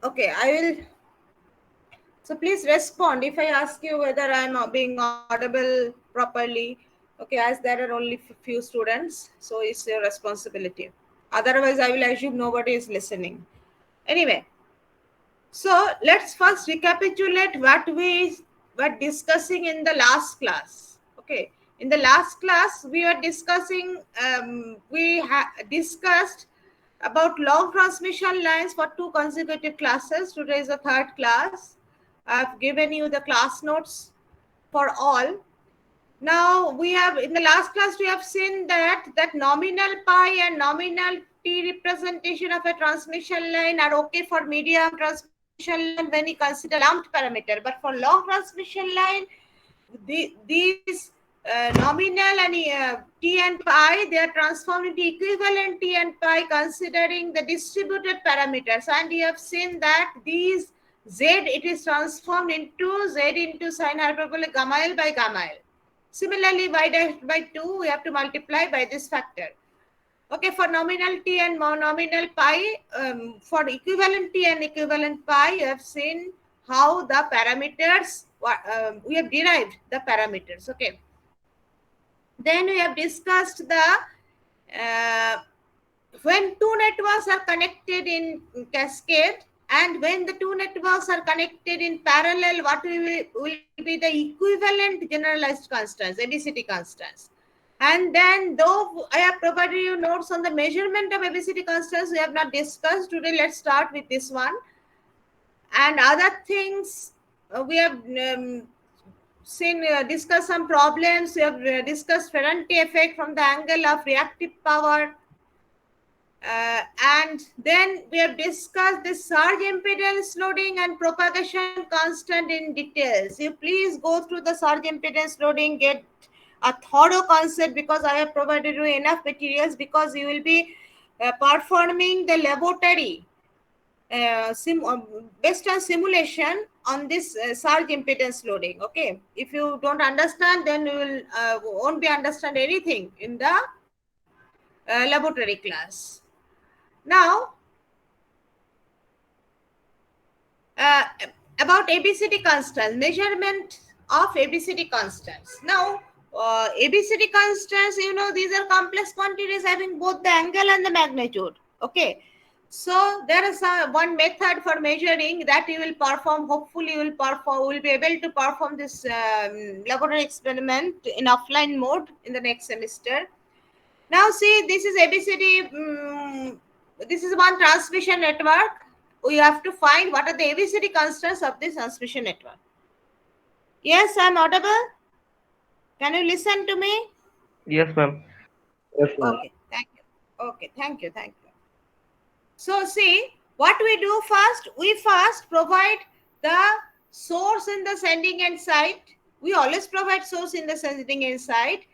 Okay, I will. So please respond if I ask you whether I'm being audible properly. Okay, as there are only few students, so it's your responsibility. Otherwise, I will assume nobody is listening. Anyway, so let's first recapitulate what we were discussing in the last class. Okay, in the last class we were discussing. Discussed about long transmission lines for two consecutive classes. Today is the third class. I've given you the class notes for all. Now we have in the last class we have seen that nominal pi and nominal t representation of a transmission line are okay for medium transmission line when you consider lumped parameter, but for long transmission line, these nominal and t and pi, they are transformed into equivalent t and pi considering the distributed parameters, and you have seen that these z, it is transformed into z into sine hyperbolic gamma l by gamma l. Similarly, y dash by 2, we have to multiply by this factor. Okay, for nominal t and nominal pi, for equivalent t and equivalent pi, you have seen how the parameters, we have derived the parameters. Okay. Then we have discussed the when two networks are connected in cascade and when the two networks are connected in parallel, what will be the equivalent generalized constants, ABCD constants. And then, though I have provided you notes on the measurement of ABCD constants, we have not discussed. Today, let's start with this one. And other things, we have seen, discussed some problems. We have discussed Ferranti effect from the angle of reactive power. And then we have discussed the surge impedance loading and propagation constant in details. You please go through the surge impedance loading, get a thorough concept, because I have provided you enough materials, because you will be performing the laboratory based on simulation on this surge impedance loading. Okay, if you don't understand, then you will won't be understand anything in the laboratory class. Now, uh, about ABCD constants, measurement of ABCD constants. Now, ABCD constants, these are complex quantities having both the angle and the magnitude. Okay. So there is one method for measuring that you will perform. Hopefully, you will be able to perform this laboratory experiment in offline mode in the next semester. Now, see, this is ABCD. This is one transmission network. We have to find what are the ABCD constants of this transmission network. Yes, I'm audible. Can you listen to me? Yes, ma'am. Yes, ma'am. Okay, thank you. Okay, thank you, thank you. So, see, what we do first, we first provide the source in the sending end side. We always provide source in the sending end side,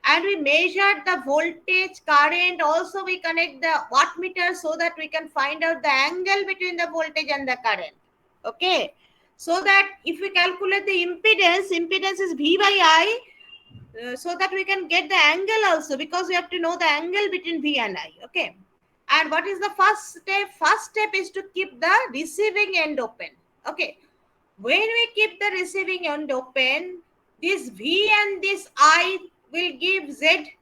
and we measure the voltage, current. Also, we connect the wattmeter so that we can find out the angle between the voltage and the current. Okay, so that if we calculate the impedance is V by I, so that we can get the angle also, because we have to know the angle between V and I. Okay, and what is the first step? First step is to keep the receiving end open. Okay, when we keep the receiving end open, this V and this I will give Z,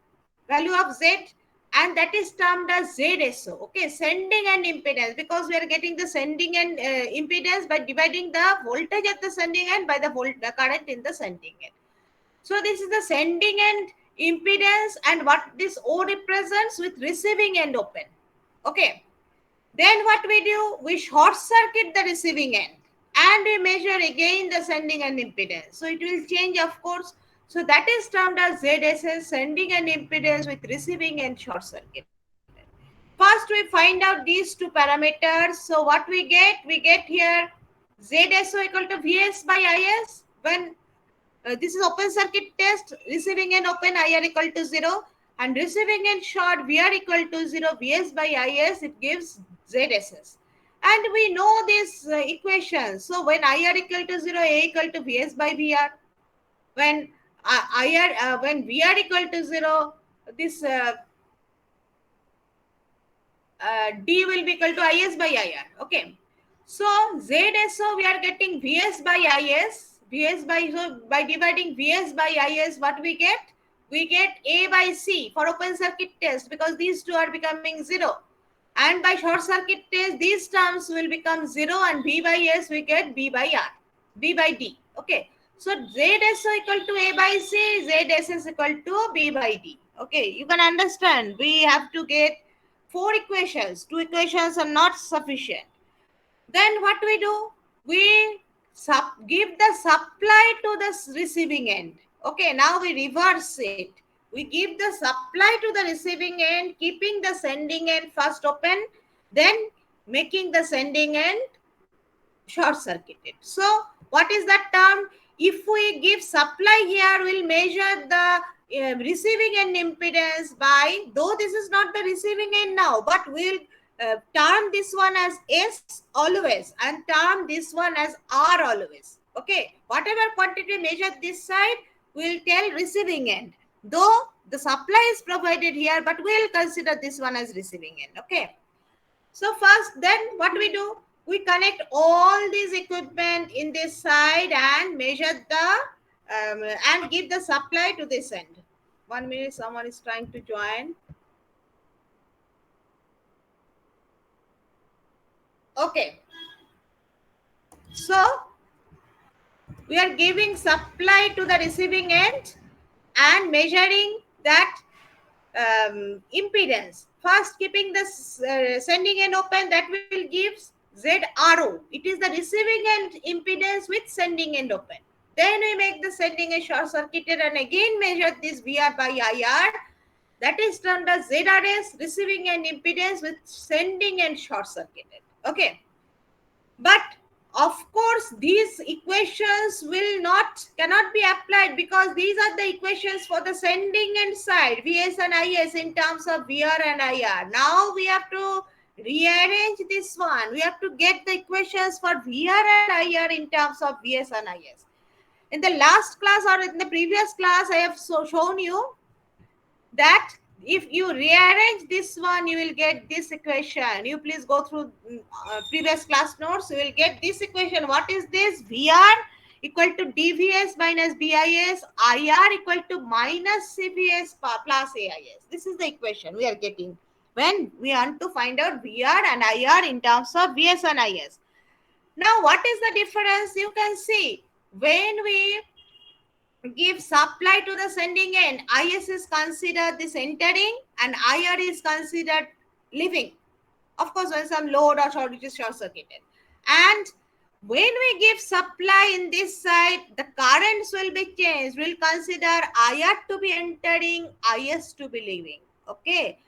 value of Z, and that is termed as ZSO. Okay, sending end impedance, because we are getting the sending end impedance by dividing the voltage at the sending end by the current in the sending end. So this is the sending end impedance, and what this O represents with receiving end open. Okay, then what we do, we short circuit the receiving end and we measure again the sending end impedance. So it will change, of course. So that is termed as ZSS, sending end impedance with receiving end short circuited. First, we find out these two parameters. So what we get here ZSO equal to Vs by Is when this is open circuit test, receiving end open, IR equal to 0, and receiving end short, VR equal to 0, Vs by Is, it gives ZSS. And we know this equation. So when IR equal to 0, A equal to Vs by VR. When when VR equal to 0, this D will be equal to Is by IR. Okay. So ZSO, we are getting Vs by Is. So by dividing Vs by Is, what we get? We get A by C for open circuit test, because these two are becoming 0. And by short circuit test, these terms will become 0, and V by S we get B by R, B by D. Okay. So ZSO equal to A by C, ZS is equal to B by D. Okay, you can understand. We have to get 4 equations. 2 equations are not sufficient. Then what we do? We give the supply to the receiving end. Okay, now we reverse it. We give the supply to the receiving end, keeping the sending end first open, then making the sending end short circuited. So what is that term? If we give supply here, we'll measure the receiving end impedance by, though this is not the receiving end now, but we'll term this one as S always and term this one as R always. Okay, whatever quantity measured this side, we'll tell receiving end. Though the supply is provided here, but we'll consider this one as receiving end. Okay. So first, then what we do? We connect all these equipment in this side and measure the and give the supply to this end. 1 minute, someone is trying to join. Okay. So we are giving supply to the receiving end and measuring that impedance. First, keeping the sending end open, that will give ZRO. It is the receiving end impedance with sending end open. Then we make the sending end short circuited and again measure this VR by IR. That is termed as ZRS, receiving end impedance with sending end short circuited. Okay. But of course, these equations cannot be applied, because these are the equations for the sending end side, Vs and Is, in terms of VR and IR. Now we have to rearrange this one. We have to get the equations for VR and IR in terms of Vs and Is. In the last class or in the previous class, I have shown you that if you rearrange this one, you will get this equation. You please go through previous class notes. You will get this equation. What is this? VR equal to dVs minus BIS, IR equal to minus CVS plus AIS. This is the equation we are getting when we want to find out VR and IR in terms of VS and IS. Now, what is the difference? You can see when we give supply to the sending end, IS is considered this entering and IR is considered leaving. Of course, when some load or short, which is short circuited. And when we give supply in this side, the currents will be changed. We'll consider IR to be entering, IS to be leaving. Okay.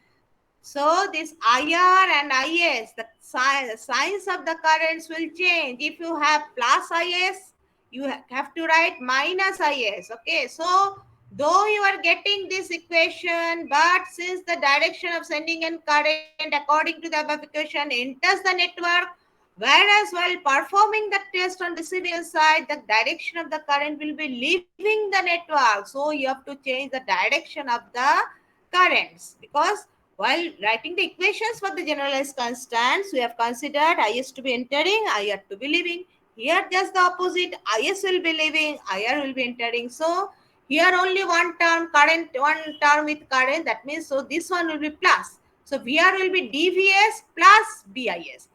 So this IR and IS, the signs of the currents will change. If you have plus IS, you have to write minus IS. Okay, so though you are getting this equation, but since the direction of sending end current according to the above equation enters the network, whereas while performing the test on receiving side, the direction of the current will be leaving the network. So you have to change the direction of the currents, because while writing the equations for the generalized constants, we have considered IS to be entering, IR to be leaving. Here just the opposite, IS will be leaving, IR will be entering. So here only one term current, one term with current, that means so this one will be plus. So VR will be dVs plus BIS.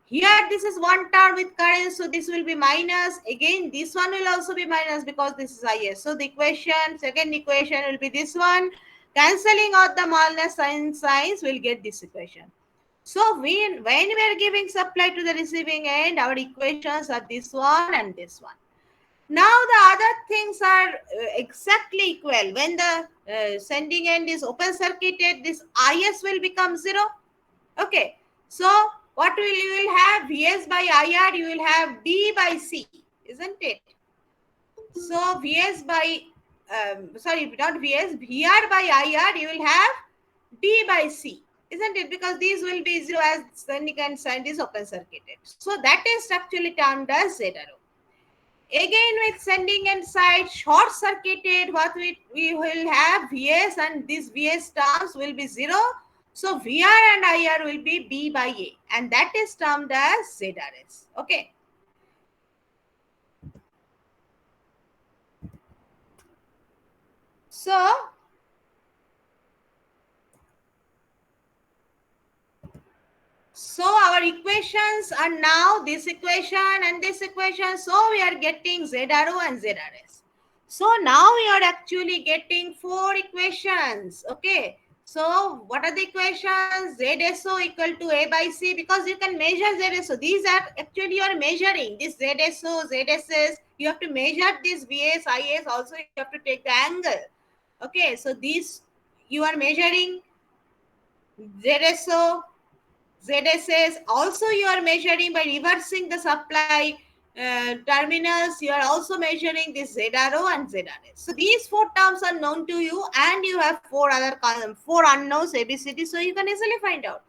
Here this is one term with current, so this will be minus. Again, this one will also be minus because this is IS. So the equation, second equation will be this one. Cancelling out the minus signs, will get this equation. So when we are giving supply to the receiving end, our equations are this one and this one. Now the other things are exactly equal. When the sending end is open circuited, this IS will become 0. Okay. So what you will have? Vs by IR, you will have D by C, isn't it? So Vs by sorry, not Vs, VR by IR, you will have D by C, isn't it? Because these will be 0 as sending end side is open circuited. So that is actually termed as ZRO. Again, with sending end side short circuited, what we will have Vs, and these Vs terms will be 0. So VR and IR will be B by A, and that is termed as ZRS. Okay. So our equations are now this equation and this equation. So we are getting ZRO and ZRS. So now we are actually getting 4 equations. Okay. So what are the equations? ZSO equal to A by C, because you can measure ZSO. These are actually you are measuring this ZSO, ZSS. You have to measure this VS, IS. Also you have to take the angle. Okay. So these you are measuring ZSO, ZSS. Also you are measuring by reversing the supply terminals. You are also measuring this ZRO and ZRS. So these 4 terms are known to you, and you have 4 unknowns ABCD. So you can easily find out.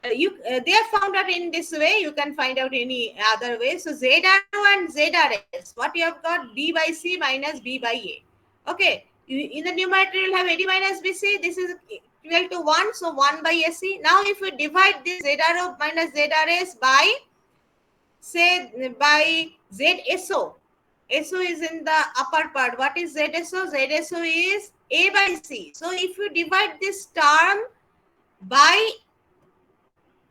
They are found out in this way. You can find out any other way. So ZRO and ZRS. What you have got? B by C minus B by A. Okay. In the numerator you will have AD minus BC. This is equal to 1. So 1 by AC. Now if we divide this ZRO minus ZRS by, say, by ZSO. SO is in the upper part. What is ZSO? ZSO is A by C. So if you divide this term by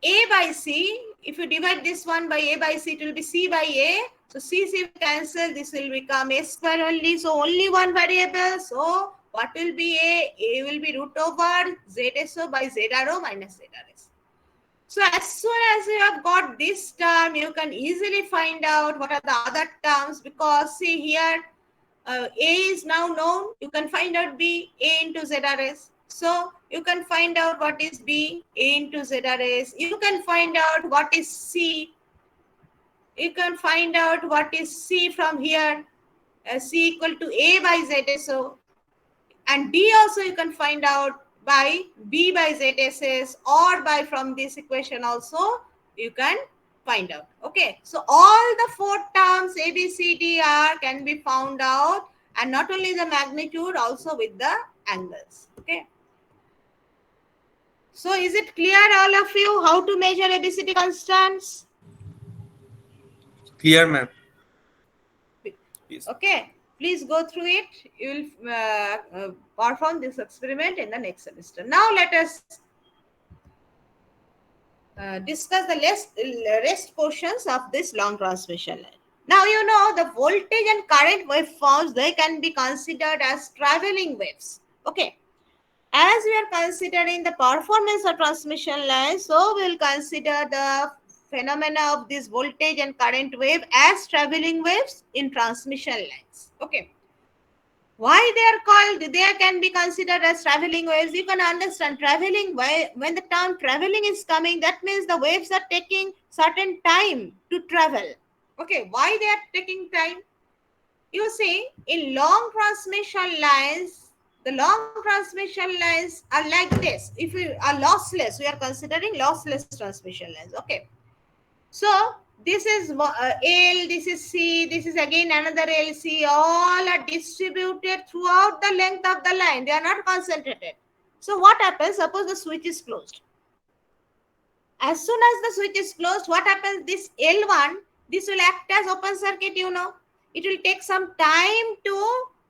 A by C, if you divide this one by A by C, it will be C by A. So C will cancel. This will become A square only. So only one variable. So what will be A? A will be root over ZSO by ZRO minus ZRS. So as soon as you have got this term, you can easily find out what are the other terms, because see here, A is now known. You can find out B, A into ZRS. So you can find out what is B, A into ZRS. You can find out what is C. You can find out what is C from here. C equal to A by ZSO. And D also you can find out by B by ZSS, or by from this equation also you can find out. Okay. So all the 4 terms A, B, C, D, R can be found out, and not only the magnitude, also with the angles. Okay. So is it clear, all of you, how to measure ABCD constants? Clear, ma'am. Yes. Okay. Please go through it. You will perform this experiment in the next semester. Now let us discuss the rest portions of this long transmission line. Now you know the voltage and current waveforms, they can be considered as traveling waves. Okay. As we are considering the performance of transmission lines, so we will consider the phenomena of this voltage and current wave as traveling waves in transmission lines. Okay. Why they are called, they can be considered as traveling waves? You can understand traveling, when the term traveling is coming, that means the waves are taking certain time to travel. Okay, why they are taking time? You see, in long transmission lines, the long transmission lines are like this. If we are lossless, we are considering lossless transmission lines. Okay. So this is L, this is C, this is again another LC. All are distributed throughout the length of the line. They are not concentrated. So what happens? Suppose the switch is closed. As soon as the switch is closed, what happens? This L1, this will act as open circuit, you know. It will take some time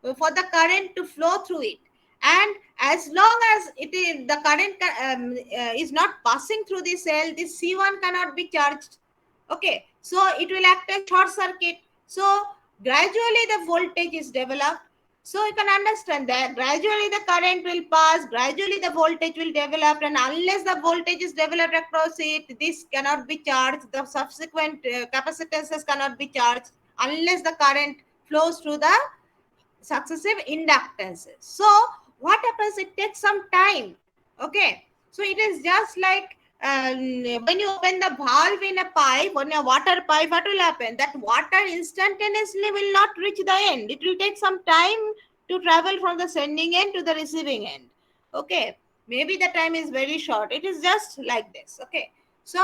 for the current to flow through it. And as long as the current is not passing through this L, this C1 cannot be charged. Okay, so it will act as short circuit. So gradually the voltage is developed. So you can understand that gradually the current will pass, gradually the voltage will develop, and unless the voltage is developed across it, this cannot be charged. The subsequent capacitances cannot be charged unless the current flows through the successive inductances. So what happens? It takes some time. Okay, so it is just like when you open the valve in a pipe, on a water pipe, what will happen? That water instantaneously will not reach the end. It will take some time to travel from the sending end to the receiving end. Okay, maybe the time is very short. It is just like this. Okay, so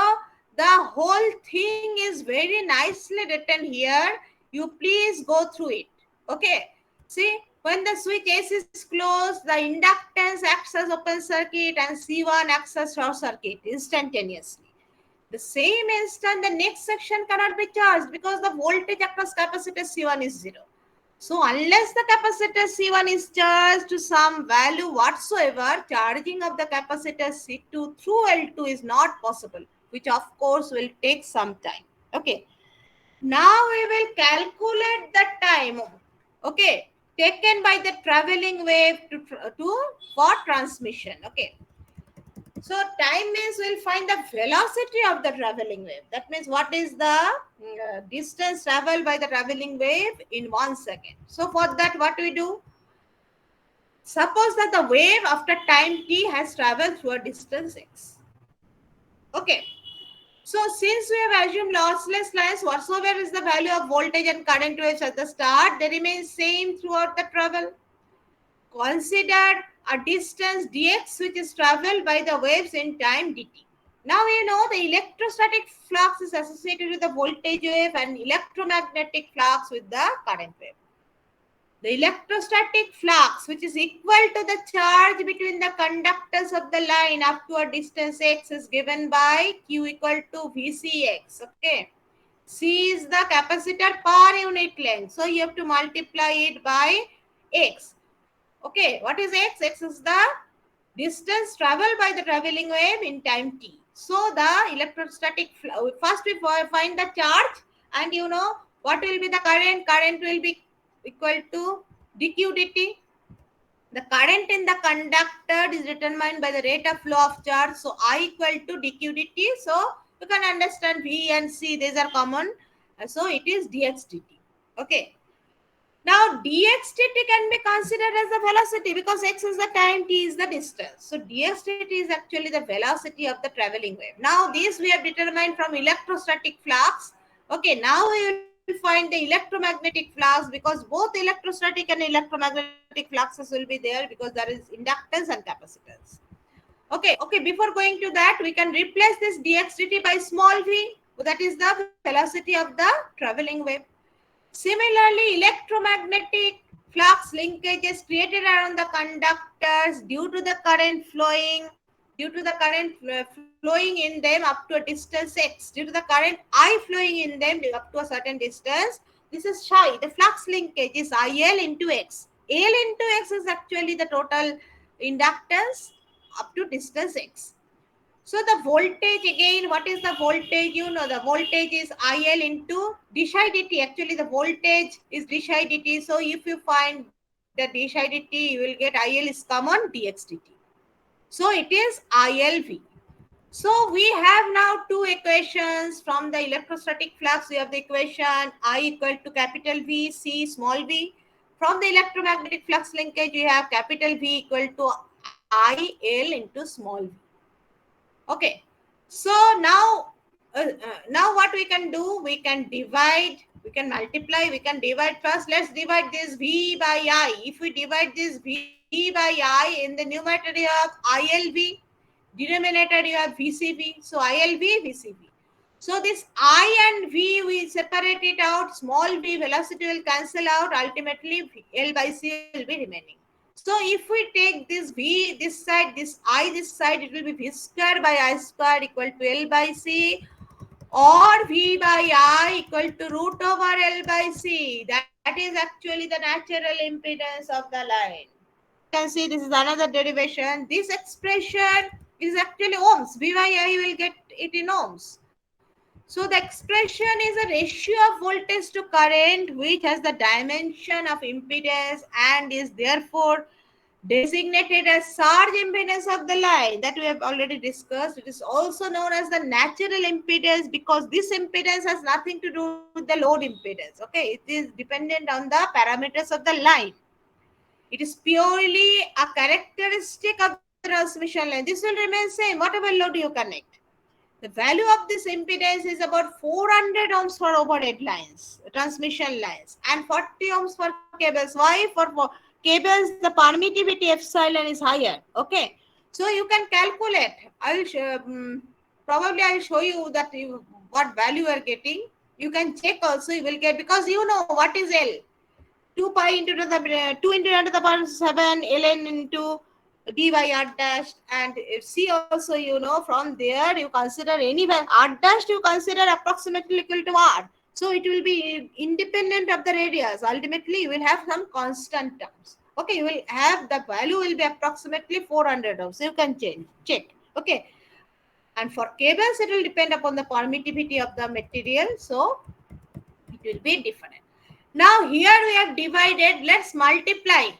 the whole thing is very nicely written here. You please go through it. Okay, see, When the switch S is closed, the inductance acts as open circuit and C1 acts as short circuit instantaneously. The same instant, the next section cannot be charged because the voltage across capacitor C1 is 0. So unless the capacitor C1 is charged to some value whatsoever, charging of the capacitor C2 through L2 is not possible, which of course will take some time. Okay. Now we will calculate the time, okay, taken by the traveling wave for transmission. Okay. So time means we'll find the velocity of the traveling wave. That means what is the distance traveled by the traveling wave in 1 second. So for that, what we do? Suppose that the wave after time t has traveled through a distance x. Okay. So since we have assumed lossless lines, whatsoever is the value of voltage and current waves at the start, they remain same throughout the travel. Consider a distance dx which is traveled by the waves in time dt. Now you know the electrostatic flux is associated with the voltage wave and electromagnetic flux with the current wave. The electrostatic flux, which is equal to the charge between the conductors of the line up to a distance x, is given by Q equal to Vcx. Okay. C is the capacitor per unit length. So you have to multiply it by x. Okay. What is x? X is the distance traveled by the traveling wave in time t. So the electrostatic, first we find the charge, and you know what will be the current. Current will be equal to dq dt. The current in the conductor is determined by the rate of flow of charge. So I equal to dq dt. So you can understand V and C, these are common. So it is dx dt. Okay. Now dx dt can be considered as the velocity because x is the time, t is the distance. So dx dt is actually the velocity of the traveling wave. Now this we have determined from electrostatic flux. Okay, now we will find the electromagnetic flux because both electrostatic and electromagnetic fluxes will be there because there is inductance and capacitance. Okay, before going to that, we can replace this dx dt by small v, that is the velocity of the traveling wave. Similarly, electromagnetic flux linkages created around the conductors due to the current flowing in them up to a distance x, due to the current I flowing in them up to a certain distance. This is psi. The flux linkage is IL into x. L into x is actually the total inductance up to distance x. So the voltage again, what is the voltage? You know, the voltage is IL into d psi dt. Actually, the voltage is d psi dt. So if you find the d psi dt, you will get IL is common dx dt. So it is ILV. So we have now two equations from the electrostatic flux. We have the equation I equal to capital V, C small v. From the electromagnetic flux linkage, we have capital V equal to IL into small v. Okay, so now what we can do? We can divide, we can multiply, we can divide first. Let's divide this V by I. If we divide this V by I, in the numerator you have ILV, denominator you have VCV. So ILV, VCV. So this I and V, we separate it out. Small v velocity will cancel out. Ultimately, L by C will be remaining. So if we take this V this side, this I this side, it will be V square by I square equal to L by C, or V by I equal to root over L by C. That is actually the natural impedance of the line. You can see this is another derivation. This expression is actually ohms. V by I will get it in ohms. So the expression is a ratio of voltage to current which has the dimension of impedance and is therefore designated as surge impedance of the line that we have already discussed. It is also known as the natural impedance because this impedance has nothing to do with the load impedance. Okay, it is dependent on the parameters of the line. It is purely a characteristic of the transmission line. This will remain same whatever load you connect. The value of this impedance is about 400 ohms for overhead lines, transmission lines, and 40 ohms for cables. Why? For cables, the permittivity epsilon is higher. Okay, so you can calculate. Probably I'll show you that what value you are getting. You can check also. You will get, because you know what is L. 2 pi into the 2 into 10 to the power 7 ln into d by r dash. And C also, you know, from there you consider any r dash, you consider approximately equal to r. So it will be independent of the radius. Ultimately, you will have some constant terms. Okay, you will have the value will be approximately 400 ohms. So you can check. Okay, and for cables, it will depend upon the permittivity of the material. So it will be different. Now here we have divided. Let's multiply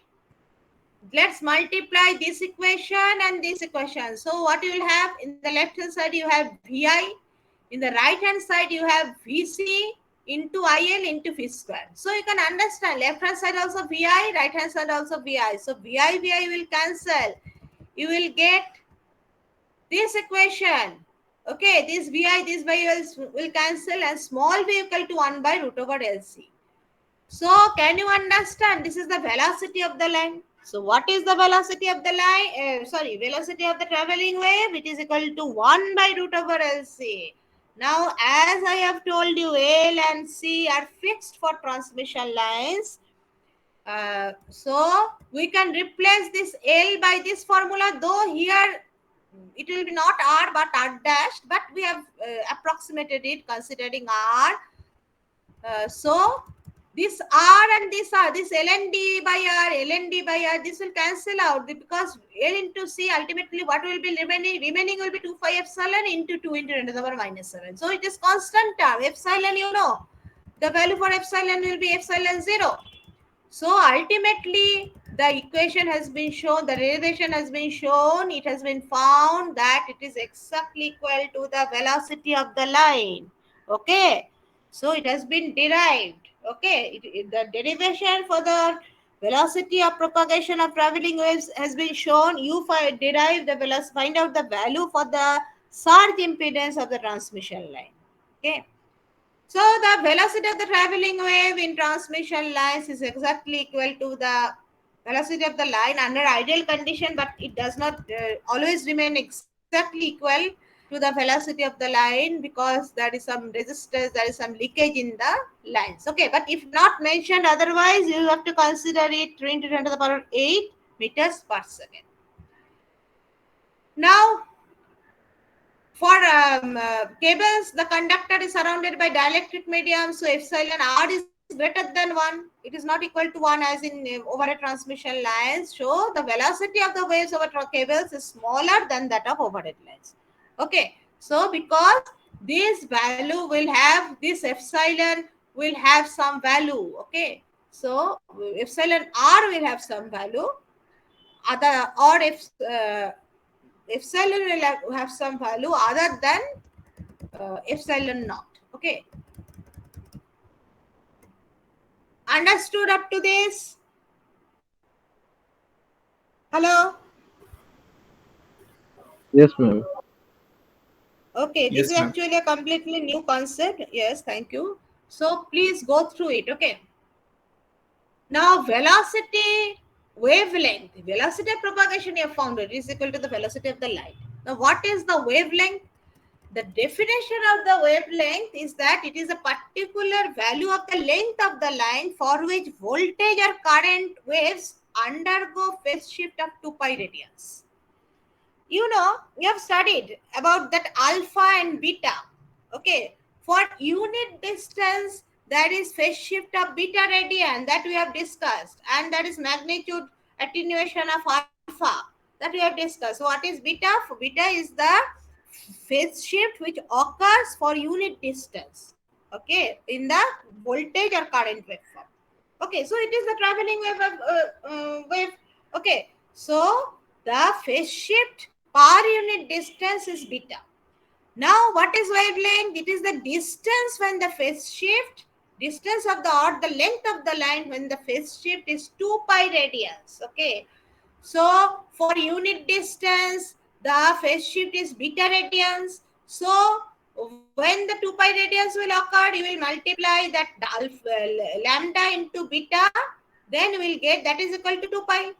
this equation and this equation. So what you will have in the left hand side, you have VI. In the right hand side, you have VC into IL into V square. So you can understand left hand side also VI, right hand side also VI. So VI will cancel. You will get this equation. Okay, this VI, this VI will cancel, and small v equal to 1 by root over LC. So can you understand? This is the velocity of the line. So what is the velocity of the line? Velocity of the traveling wave. It is equal to 1 by root over LC. Now, as I have told you, L and C are fixed for transmission lines. So we can replace this L by this formula, though here it will be not R but R dash, but we have approximated it considering R. So this R and this R, this LND by R, LND by R, this will cancel out because L into C, ultimately what will be remaining? Remaining will be 2 pi epsilon into 2 into 10 to the power minus 7. So it is constant term. Epsilon, you know, the value for epsilon will be epsilon 0. So ultimately, the equation has been shown, the derivation has been shown, it has been found that it is exactly equal to the velocity of the line. Okay, so it has been derived. Okay, the derivation for the velocity of propagation of traveling waves has been shown. You derive the velocity, find out the value for the surge impedance of the transmission line. Okay. So the velocity of the traveling wave in transmission lines is exactly equal to the velocity of the line under ideal condition, but it does not always remain exactly equal to the velocity of the line because there is some resistance, there is some leakage in the lines. Okay, but if not mentioned otherwise, you have to consider it 3 into 10 to the power 8 meters per second. Now, for cables, the conductor is surrounded by dielectric medium, so epsilon R is greater than 1. It is not equal to 1 as in over a transmission lines. So the velocity of the waves over cables is smaller than that of overhead lines. Okay, so because this value will have, this epsilon will have some value. Okay, so epsilon R will have some value. Other or if epsilon will have some value other than epsilon naught. Okay, understood up to this? Hello. Yes, ma'am. Okay, this Yes, is ma'am. actually a completely new concept. Yes, thank you. So please go through it. Okay, now velocity, wavelength, velocity of propagation you have found it is equal to the velocity of the light. Now what is the wavelength? The definition of the wavelength is that it is a particular value of the length of the line for which voltage or current waves undergo phase shift of 2 pi radians. You know, we have studied about that alpha and beta. Okay, for unit distance, that is phase shift of beta radian that we have discussed, and that is magnitude attenuation of alpha that we have discussed. So what is beta? For beta is the phase shift which occurs for unit distance. Okay, in the voltage or current waveform. Okay, so it is the traveling wave. Okay, so the phase shift per unit distance is beta. Now, what is wavelength? It is the distance when the phase shift, distance of the or the length of the line when the phase shift is 2 pi radians. Okay, so for unit distance, the phase shift is beta radians. So when the 2 pi radians will occur, you will multiply that lambda into beta, then you will get that is equal to 2 pi.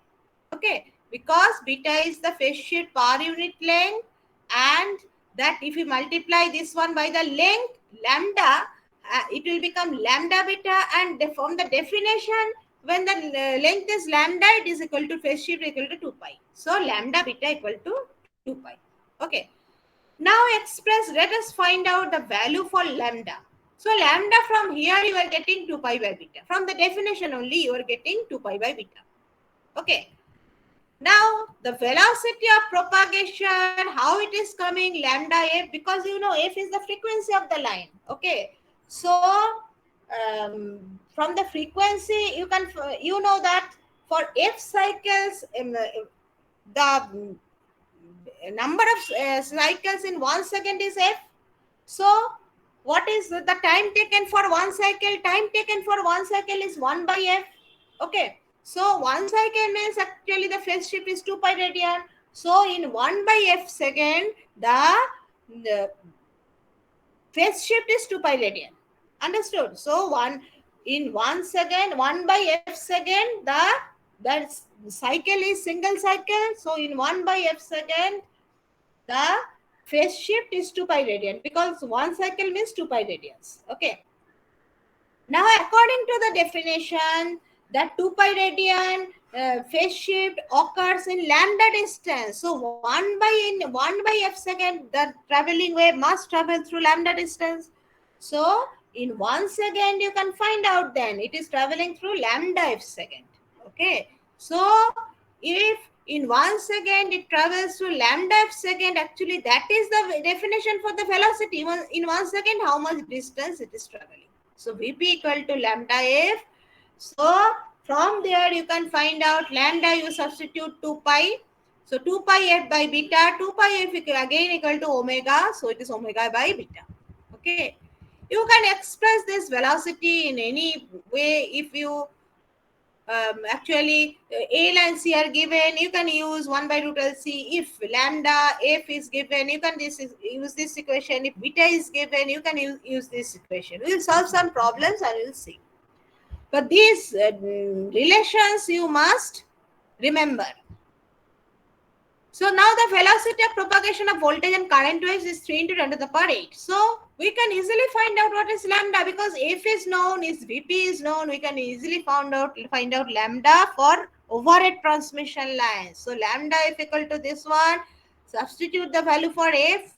Okay, because beta is the phase shift per unit length, and that if you multiply this one by the length lambda, it will become lambda beta, and from the definition when the length is lambda, it is equal to phase shift equal to 2 pi. So lambda beta equal to 2 pi. Okay. Now express, let us find out the value for lambda. So lambda, from here you are getting 2 pi by beta. From the definition only you are getting 2 pi by beta. Okay. Now the velocity of propagation, how it is coming, lambda f, because you know f is the frequency of the line. Okay. So from the frequency you can, you know that for f cycles, the number of cycles in 1 second is f. So what is the time taken for one cycle? Time taken for one cycle is 1 by f. Okay. So 1 cycle means actually the phase shift is 2 pi radian. So in 1 by f second, the phase shift is 2 pi radian. Understood? So in 1 second, 1 by f second, the cycle is single cycle. So in 1 by f second, the phase shift is 2 pi radian, because one cycle means 2 pi radians. Okay. Now, according to the definition, that 2 pi radian phase shift occurs in lambda distance. So 1 by f second, the traveling wave must travel through lambda distance. So in 1 second, you can find out then it is traveling through lambda f second. Okay. So if in 1 second it travels through lambda f second, actually that is the definition for the velocity. In 1 second, how much distance it is traveling. So Vp equal to lambda f. So from there you can find out lambda, you substitute 2 pi. So 2 pi f by beta, 2 pi f again equal to omega. So it is omega by beta. Okay. You can express this velocity in any way. If you actually A and C are given, you can use 1 by root LC. If lambda f is given, you can use this equation. If beta is given, you can use this equation. We will solve some problems and we will see. But these relations you must remember. So now the velocity of propagation of voltage and current waves is 3 into 10 to the power 8. So we can easily find out what is lambda, because f is known, is Vp is known. We can easily find out lambda for overhead transmission lines. So lambda f equal to this one. Substitute the value for f.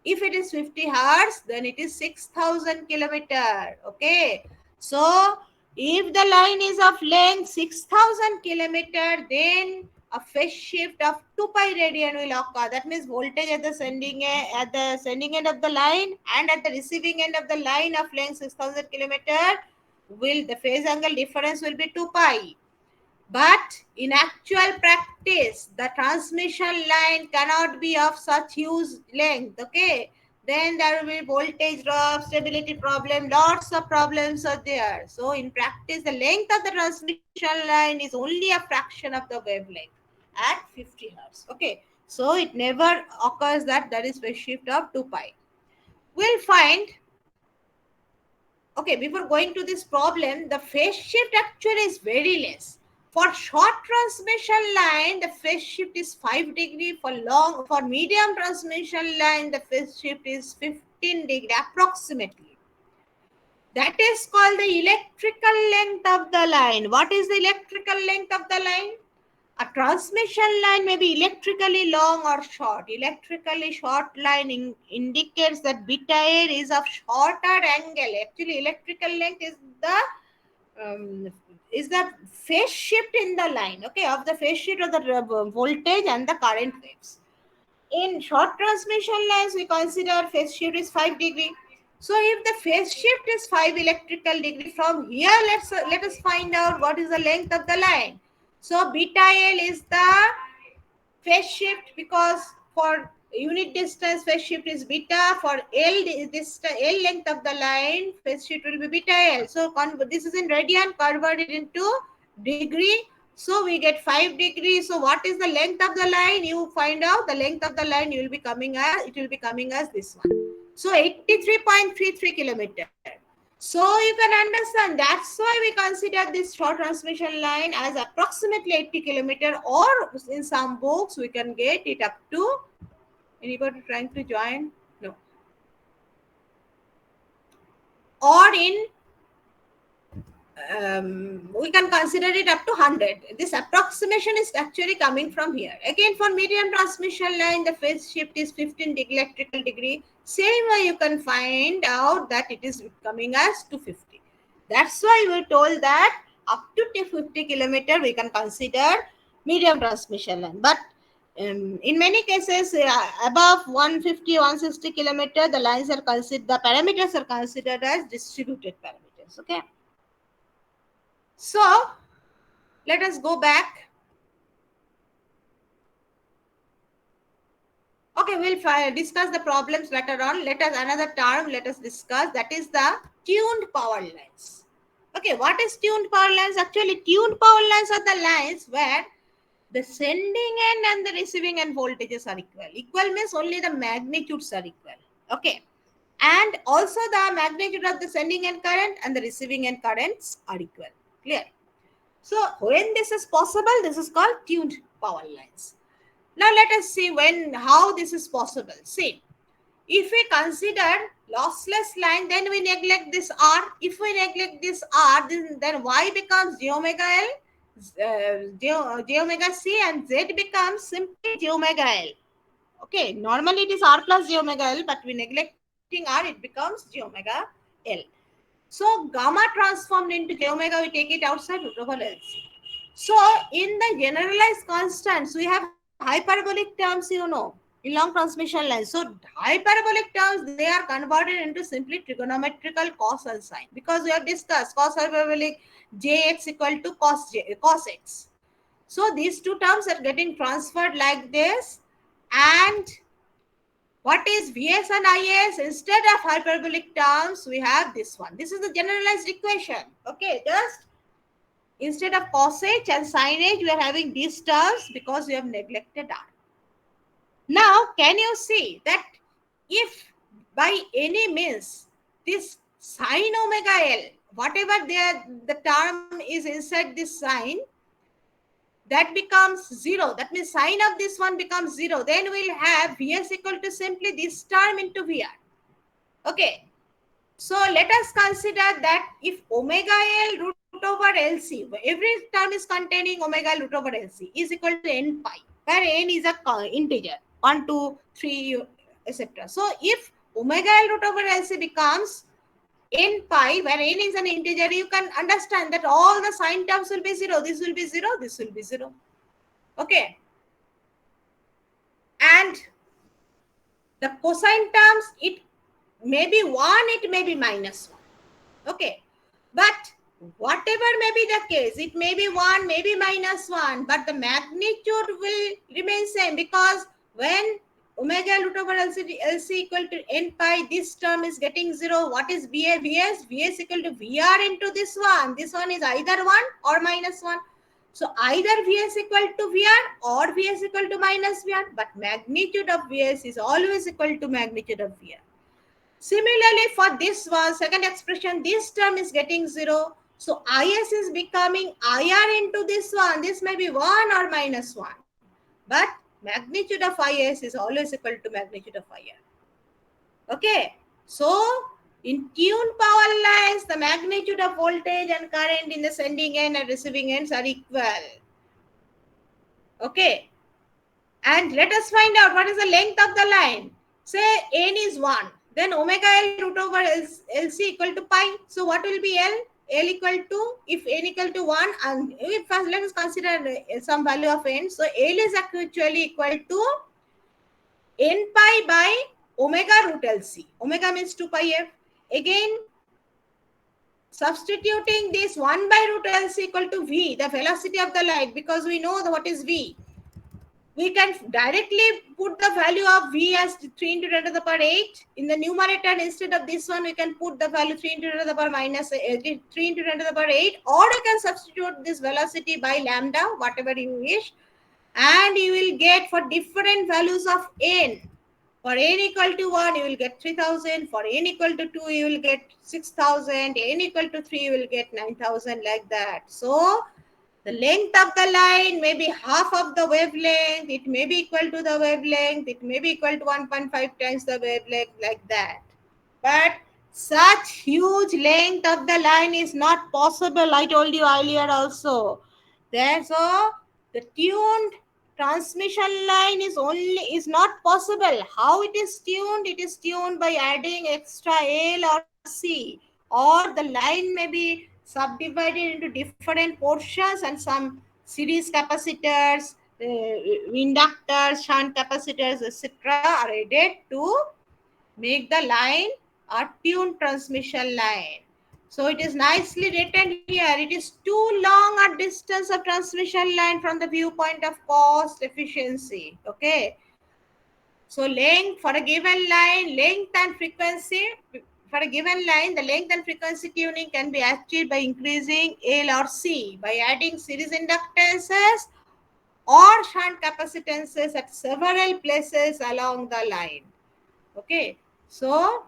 If it is 50 hertz, then it is 6,000 kilometer. Okay. So if the line is of length 6,000 kilometer, then a phase shift of 2 pi radian will occur. That means voltage at the sending end of the line and at the receiving end of the line of length 6,000 kilometer, the phase angle difference will be 2 pi. But in actual practice, the transmission line cannot be of such huge length. Okay. Then there will be voltage drop, stability problem, lots of problems are there. So in practice, the length of the transmission line is only a fraction of the wavelength at 50 hertz. Okay. So it never occurs that there is phase shift of 2 pi. We'll find, okay, before going to this problem, the phase shift actually is very less. For short transmission line, the phase shift is 5 degree. For medium transmission line, the phase shift is 15 degree approximately. That is called the electrical length of the line. What is the electrical length of the line? A transmission line may be electrically long or short. Electrically short line indicates that beta air is of shorter angle. Actually, electrical length is the phase shift in the line, okay, of the phase shift of the voltage and the current waves. In short transmission lines, we consider phase shift is 5 degree. So if the phase shift is 5 electrical degree, from here let us find out what is the length of the line. So beta L is the phase shift, because for unit distance phase shift is beta. For L length of the line, phase shift will be beta L. So this is in radian, converted into degree. So we get 5 degrees. So what is the length of the line? You find out the length of the line. It will be coming as this one. So 83.33 kilometer. So you can understand, that's why we consider this short transmission line as approximately 80 kilometer, or in some books we can get it up to, anybody trying to join? No. Or in we can consider it up to 100. This approximation is actually coming from here. Again, for medium transmission line, the phase shift is 15 electrical degree. Same way you can find out that it is coming as 250. That's why we told that up to 250 kilometer we can consider medium transmission line. But in many cases, above 150, 160 kilometer, the lines are considered, the parameters are considered as distributed parameters. Okay. So, let us go back. Okay, we'll discuss the problems later on. Let us another term. Let us discuss, that is the tuned power lines. Okay, what is tuned power lines? Actually, tuned power lines are the lines where the sending end and the receiving end voltages are equal. Equal means only the magnitudes are equal. Okay, and also the magnitude of the sending end current and the receiving end currents are equal. Clear? So when this is possible, this is called tuned power lines. Now let us see how this is possible. See, if we consider lossless line, then we neglect this R. If we neglect this R, then Y becomes j omega L, j omega C, and Z becomes simply j omega L. Okay, normally it is R plus j omega L, but we neglecting R, it becomes j omega L. So gamma transformed into j omega, we take it outside root over LC. So in the generalized constants, we have hyperbolic terms, in long transmission lines. So hyperbolic terms, they are converted into simply trigonometrical causal sign, because we have discussed cos hyperbolic jx equal to cos x. So these two terms are getting transferred like this, and what is Vs and Is? Instead of hyperbolic terms, we have this one. This is the generalized equation. Okay, just instead of cos h and sin h, we are having these terms because we have neglected R. Now, can you see that if by any means this sin omega L, whatever the term is inside this sign, that becomes 0. That means sine of this one becomes 0. Then we'll have Vs equal to simply this term into Vr. Okay. So let us consider that if omega L root over LC, every term is containing omega L root over LC, is equal to n pi, where n is a integer, 1, 2, 3, etc. So if omega L root over LC becomes n pi, where n is an integer, you can understand that all the sine terms will be 0. This will be 0, this will be 0. Okay. And the cosine terms, it may be 1, it may be minus 1. Okay. But whatever may be the case, it may be 1, maybe minus 1, but the magnitude will remain same, because when omega L root over LC equal to n pi, this term is getting 0. What is VA? Vs equal to VR into this one. This one is either 1 or minus 1. So either Vs equal to VR or Vs equal to minus VR, but magnitude of Vs is always equal to magnitude of VR. Similarly, for this one, second expression, this term is getting 0. So Is is becoming IR into this one. This may be 1 or minus 1. But magnitude of Is is always equal to magnitude of IR. Okay. So in tuned power lines, the magnitude of voltage and current in the sending end and receiving ends are equal. Okay. And let us find out what is the length of the line. Say n is 1. Then omega L root over LC equal to pi. So what will be L? L equal to, if n equal to 1, and if first let us consider some value of n. So L is actually equal to n pi by omega root LC. Omega means 2 pi f. Again, substituting this 1 by root LC equal to V, the velocity of the light, because we know what is V. We can directly put the value of V as 3 into 10 to the power 8. In the numerator, instead of this one, we can put the value 3 into 10 to the power minus 3 into 10 to the power 8. Or you can substitute this velocity by lambda, whatever you wish. And you will get for different values of n. For n equal to 1, you will get 3000. For n equal to 2, you will get 6000. N equal to 3, you will get 9000, like that. So the length of the line may be half of the wavelength. It may be equal to the wavelength. It may be equal to 1.5 times the wavelength, like that. But Such huge length of the line is not possible. I told you earlier also. Therefore, the tuned transmission line is not possible. How it is tuned? It is tuned by adding extra L or C, or the line may be subdivided into different portions, and some series capacitors, inductors, shunt capacitors, etc. are added to make the line a tuned transmission line. So it is nicely written here. It is too long a distance of transmission line from the viewpoint of cost efficiency. Okay. So length for a given line, length and frequency. For a given line, the length and frequency tuning can be achieved by increasing L or C, by adding series inductances or shunt capacitances at several places along the line. Okay. So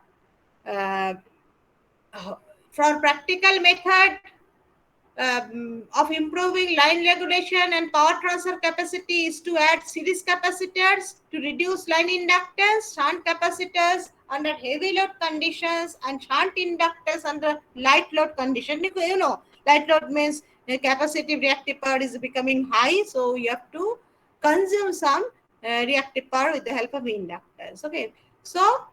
uh, for practical method of improving line regulation and power transfer capacity is to add series capacitors to reduce line inductance, shunt capacitors under heavy load conditions, and shunt inductors under light load condition. You know, light load means the capacitive reactive power is becoming high, so you have to consume some reactive power with the help of inductors. Okay, so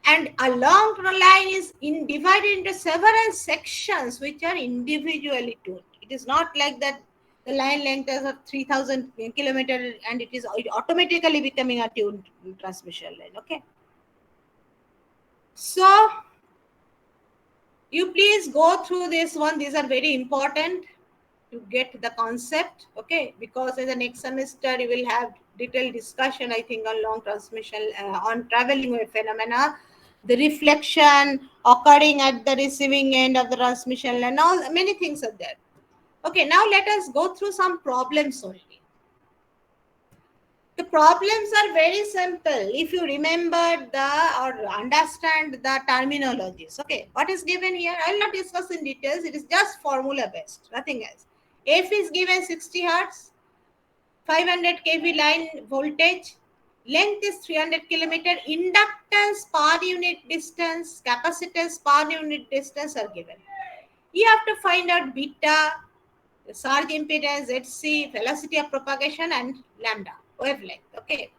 and a long line is divided into several sections which are individually tuned. It is not like that the line length is of 3000 kilometer and it automatically becoming a tuned transmission line. Okay, so you please go through this one. These are very important to get the concept. Okay, because in the next semester you will have detailed discussion, I think, on long transmission, on traveling wave phenomena, the reflection occurring at the receiving end of the transmission line. All many things are there. Okay, now let us go through some problems only. The problems are very simple if you remember the or understand the terminologies. Okay, what is given here? I will not discuss in details. It is just formula based, nothing else. F is given 60 hertz, 500 kV line voltage, length is 300 kilometer, inductance per unit distance, capacitance per unit distance are given. You have to find out beta, surge impedance, ZC, velocity of propagation, and lambda, wavelength. Okay.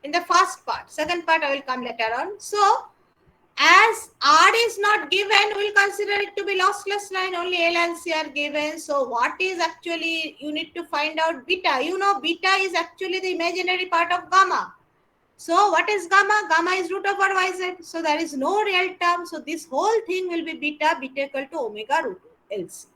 In the first part, second part I will come later on. So, as R is not given, we'll consider it to be lossless line. Only L and C are given. So, what is actually, you need to find out beta. You know, beta is actually the imaginary part of gamma. So, what is gamma? Gamma is root over YZ. So, there is no real term. So, this whole thing will be beta equal to omega root LC.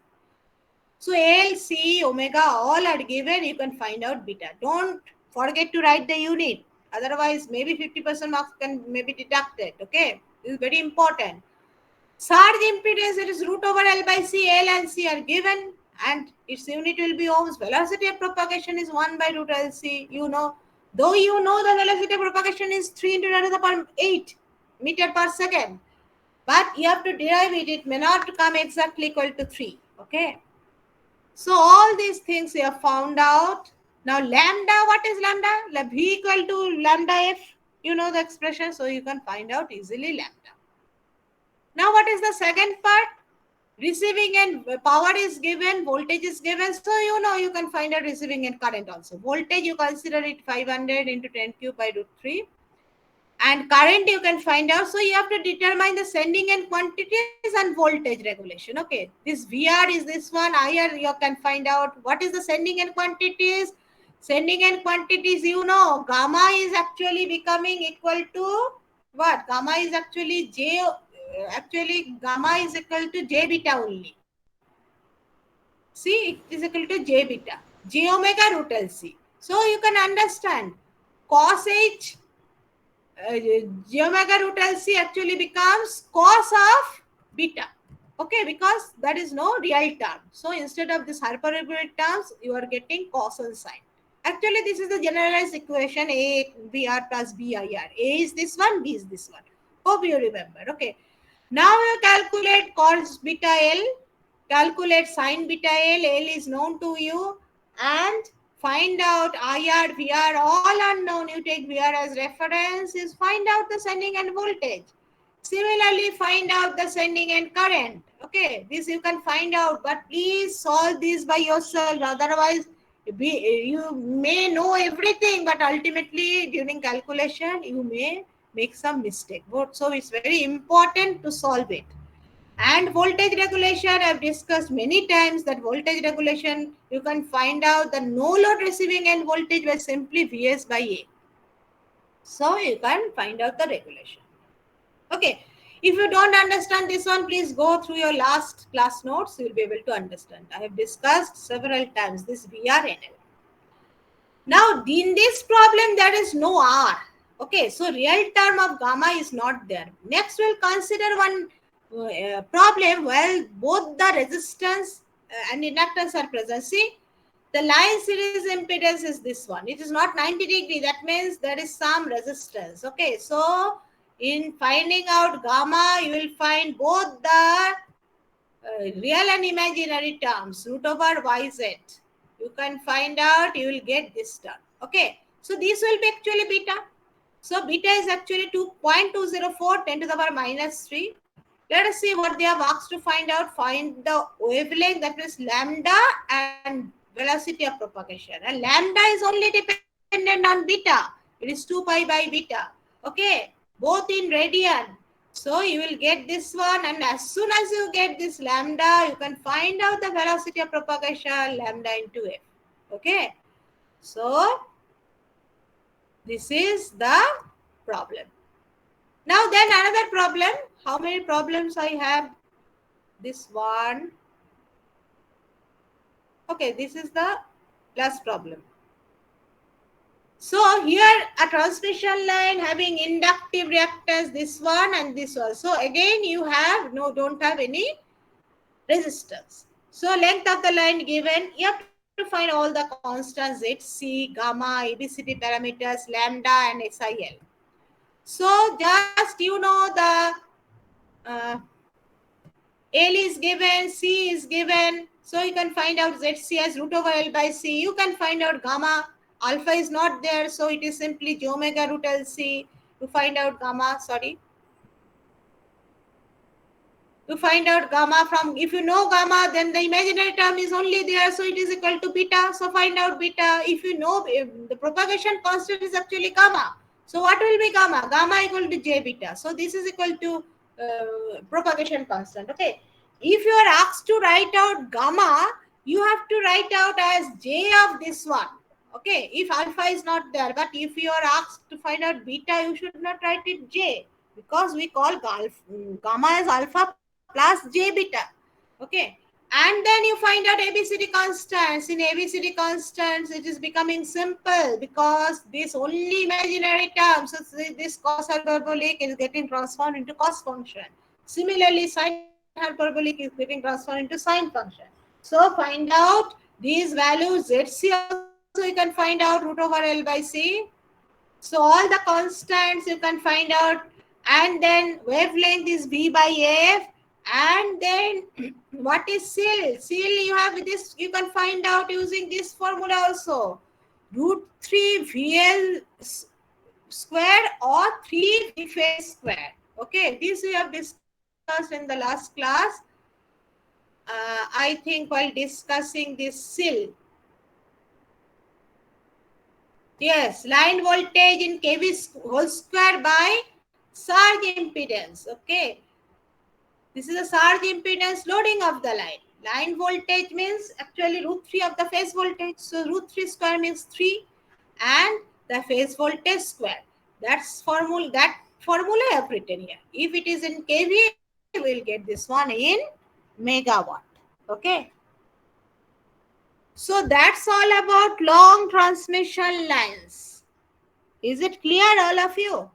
So L, C, omega all are given. You can find out beta. Don't forget to write the unit. Otherwise, maybe 50% marks can maybe deducted. Okay, this is very important. Surge impedance, it is root over L by C. L and C are given, and its unit will be ohms. Velocity of propagation is 1 by root LC. You know, though you know the velocity of propagation is 3 into 10 to the power 8 meter per second, but you have to derive it. It may not come exactly equal to 3. Okay. So all these things we have found out. Now lambda, what is lambda? V equal to lambda F. You know the expression, so you can find out easily lambda. Now what is the second part? Receiving end power is given, voltage is given. So you know you can find out receiving end current also. Voltage you consider it 500 into 10 cube by root 3. And current you can find out. So you have to determine the sending end quantities and voltage regulation. Okay, this VR is this one. IR you can find out what is the sending end quantities. Sending end quantities, you know, gamma is actually becoming equal to what? Gamma is actually J. Actually, gamma is equal to J beta only. See, it is equal to J beta. J omega root LC. So you can understand cos H J omega root LC actually becomes cos of beta. Okay, because that is no real term. So instead of this hyperbolic terms, you are getting cosine sign. Actually, this is the generalized equation A BR plus BIR. A is this one, B is this one. Hope you remember. Okay. Now you calculate cos beta L, calculate sin beta L. L is known to you, and find out IR, VR, all unknown. You take VR as reference, is find out the sending end voltage. Similarly, find out the sending end current. Okay, this you can find out, but please solve this by yourself. Otherwise, you may know everything, but ultimately during calculation, you may make some mistake. So it's very important to solve it. And voltage regulation, I've discussed many times that voltage regulation, you can find out the no load receiving end voltage by simply Vs by A. So you can find out the regulation. Okay. If you don't understand this one, please go through your last class notes. You will be able to understand. I have discussed several times this VRNL. Now, in this problem, there is no R. Okay, so real term of gamma is not there. Next, we'll consider one problem where both the resistance and inductance are present. See, the line series impedance is this one. It is not 90 degree. That means there is some resistance. Okay, so in finding out gamma, you will find both the real and imaginary terms, root over yz. You can find out, you will get this term. Okay, so this will be actually beta. So beta is actually 2.204 10 to the power minus 3. Let us see what they have asked to find out. Find the wavelength, that is lambda, and velocity of propagation. And lambda is only dependent on beta. It is 2 pi by beta. Okay, both in radian. So you will get this one, and as soon as you get this lambda, you can find out the velocity of propagation lambda into f. Okay, so this is the problem. Now then another problem. How many problems I have? This one. Okay, this is the last problem. So here a transmission line having inductive reactance, this one and this one. So again you have, don't have any resistance. So length of the line given, you have to find all the constants ZC, gamma, ABCD parameters, lambda and SIL. So just the L is given, C is given. So you can find out ZC as root over L by C. You can find out gamma. Alpha is not there, so it is simply j omega root LC. To find out gamma, to find out gamma from, if you know gamma, then the imaginary term is only there, so it is equal to beta. So find out beta. If you know the propagation constant is actually gamma, so what will be gamma? Gamma equal to j beta. So this is equal to propagation constant. Okay. If you are asked to write out gamma, you have to write out as j of this one. Okay. If alpha is not there, but if you are asked to find out beta, you should not write it j, because we call gamma as alpha plus j beta. Okay. And then you find out ABCD constants. In ABCD constants, it is becoming simple because this only imaginary term, so this cos hyperbolic is getting transformed into cos function. Similarly, sin hyperbolic is getting transformed into sine function. So find out these values. ZC also you can find out root over L by C. So all the constants you can find out, and then wavelength is V by F. And then what is SIL? SIL you have this, you can find out using this formula also. Root 3 VL square or 3 V phase square. Okay, this we have discussed in the last class. I think while discussing this SIL. Yes, line voltage in kV whole square by surge impedance. Okay. This is a surge impedance loading of the line. Line voltage means actually root 3 of the phase voltage. So root 3 square means 3 and the phase voltage square. That formula I have written here. If it is in kV, we will get this one in megawatt. Okay. So that's all about long transmission lines. Is it clear, all of you?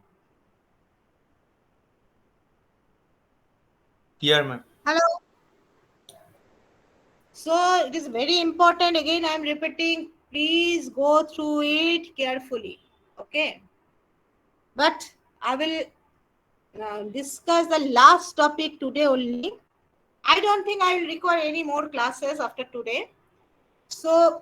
Here, ma'am. Hello. So it is very important. Again, I am repeating. Please go through it carefully. Okay. But I will discuss the last topic today only. I don't think I will require any more classes after today. So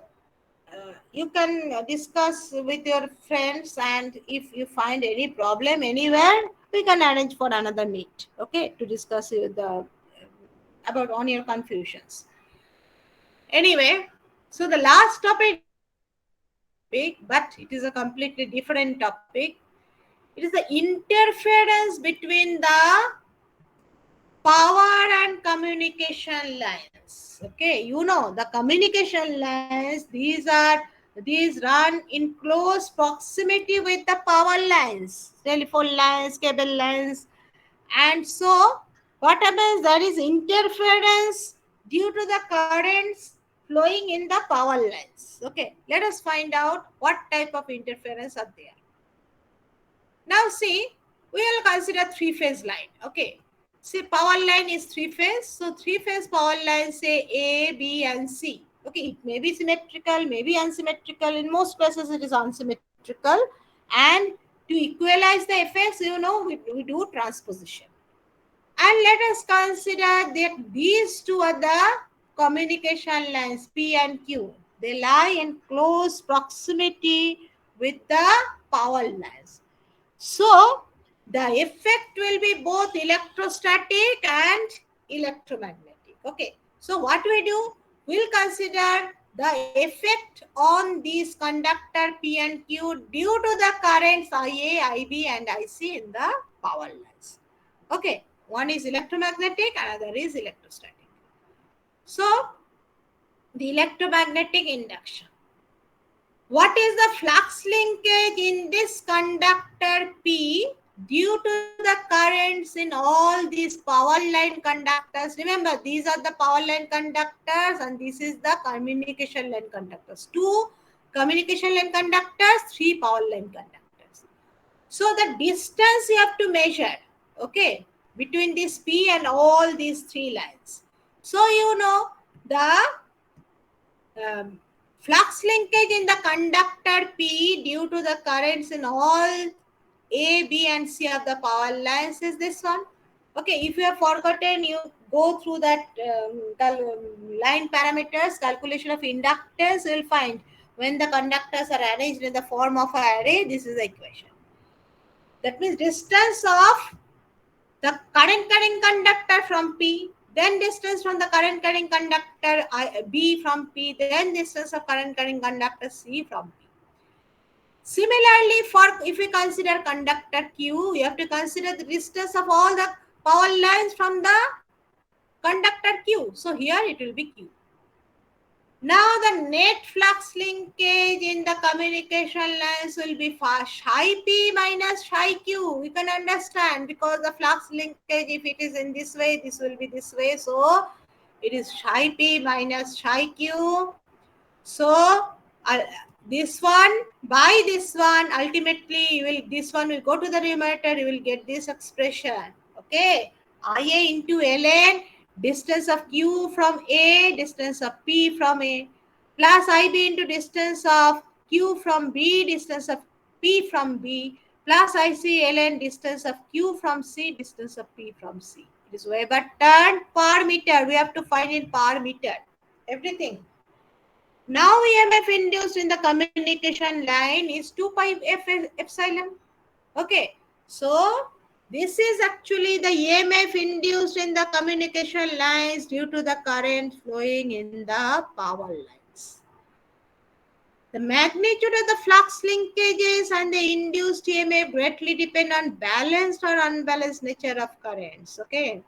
you can discuss with your friends, and if you find any problem anywhere, we can arrange for another meet, okay, to discuss about on your confusions. Anyway, so the last topic, but it is a completely different topic. It is the interference between the power and communication lines. Okay, you know the communication lines, these run in close proximity with the power lines, telephone lines, cable lines. And so what happens, there is interference due to the currents flowing in the power lines. Okay, let us find out what type of interference are there. Now see, we will consider three-phase line. Okay, see, power line is three-phase. So three-phase power line, say A, B and C. Okay, it may be symmetrical, may be unsymmetrical. In most cases it is unsymmetrical. And to equalize the effects, we do transposition. And let us consider that these two are the communication lines, P and Q. They lie in close proximity with the power lines. So the effect will be both electrostatic and electromagnetic. Okay. So what we do? We'll consider the effect on these conductor P and Q due to the currents IA, IB and IC in the power lines. Okay. One is electromagnetic, another is electrostatic. So the electromagnetic induction. What is the flux linkage in this conductor P due to the currents in all these power line conductors? Remember, these are the power line conductors and this is the communication line conductors. 2 communication line conductors, 3 power line conductors. So the distance you have to measure, okay, between this P and all these 3 lines. So the flux linkage in the conductor P due to the currents in all A, B and C of the power lines is this one. Okay, if you have forgotten, you go through that line parameters, calculation of inductance, you will find when the conductors are arranged in the form of an array, this is the equation. That means distance of the current carrying conductor from P, then distance from the current carrying conductor B from P, then distance of current carrying conductor C from P. Similarly, if we consider conductor Q, you have to consider the distance of all the power lines from the conductor Q. So here it will be Q. Now the net flux linkage in the communication lines will be phi P minus phi Q. We can understand because the flux linkage, if it is in this way, this will be this way. So it is phi P minus phi Q. So this one by this one, ultimately this one will go to the numerator, you will get this expression. Okay, IA into ln, distance of Q from A, distance of P from A, plus IB into distance of Q from B, distance of P from B, plus IC ln, distance of Q from C, distance of P from C. It is Weber turn per meter. We have to find in per meter everything. Now EMF induced in the communication line is 2 pi epsilon. Okay, so this is actually the EMF induced in the communication lines due to the current flowing in the power lines. The magnitude of the flux linkages and the induced EMF greatly depend on balanced or unbalanced nature of currents. Okay,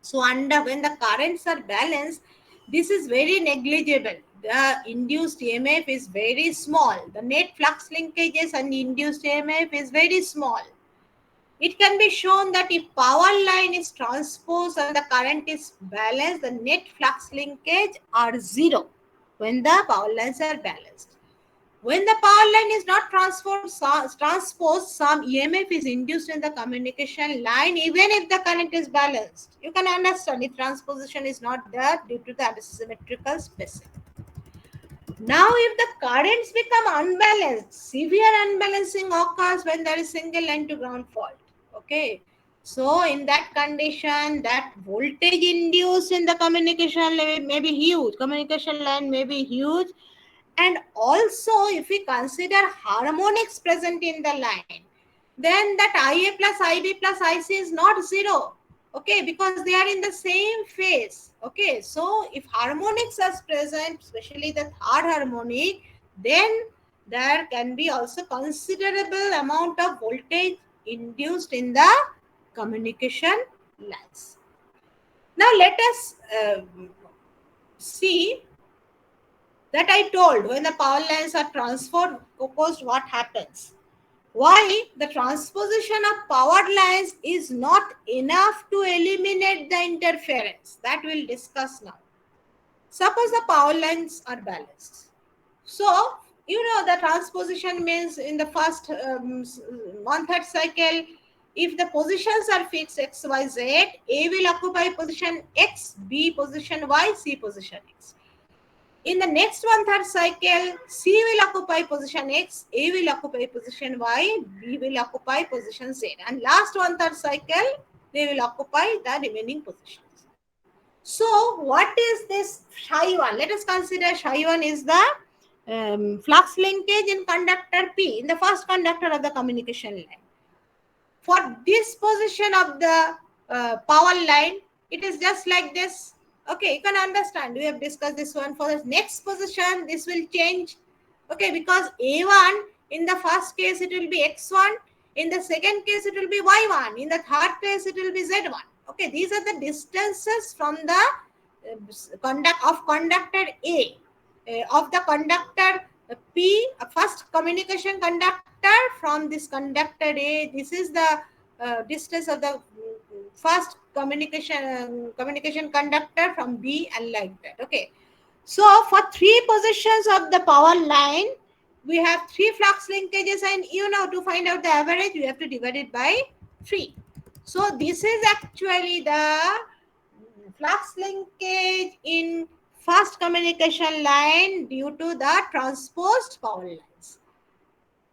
so when the currents are balanced, this is very negligible. The induced EMF is very small. The net flux linkages and the induced EMF is very small. It can be shown that if power line is transposed and the current is balanced, the net flux linkage are 0 when the power lines are balanced. When the power line is not transposed, some EMF is induced in the communication line even if the current is balanced. You can understand if transposition is not there due to the asymmetrical spacing. Now, if the currents become unbalanced, severe unbalancing occurs when there is single line to ground fault. Okay. So, in that condition, that voltage induced in the communication line may be huge. Communication line may be huge. And also, if we consider harmonics present in the line, then that IA plus IB plus IC is not 0. Okay, because they are in the same phase. Okay, so if harmonics are present, especially the third harmonic, then there can be also considerable amount of voltage induced in the communication lines. Now let us see that I told when the power lines are proposed, what happens. Why the transposition of powered lines is not enough to eliminate the interference. That we'll discuss now. Suppose the power lines are balanced. So, you know, the transposition means in the first 1/3 cycle, if the positions are fixed x, y, z, A will occupy position x, B position y, C position x. In the next 1/3 cycle, C will occupy position X, A will occupy position Y, B will occupy position Z. And last 1/3 cycle, they will occupy the remaining positions. So, what is this Psi1? Let us consider Psi1 is the flux linkage in conductor P, in the first conductor of the communication line. For this position of the power line, it is just like this. Okay, you can understand. We have discussed this one. For the next position, this will change. Okay, because A1, in the first case, it will be X1. In the second case, it will be Y1. In the third case, it will be Z1. Okay, these are the distances from the conductor A, of the conductor P, first communication conductor from this conductor A. This is the distance of the first communication conductor from B, and like that. Okay. So for 3 positions of the power line, we have 3 flux linkages, and you know, to find out the average, we have to divide it by 3. So this is actually the flux linkage in first communication line due to the transposed power lines.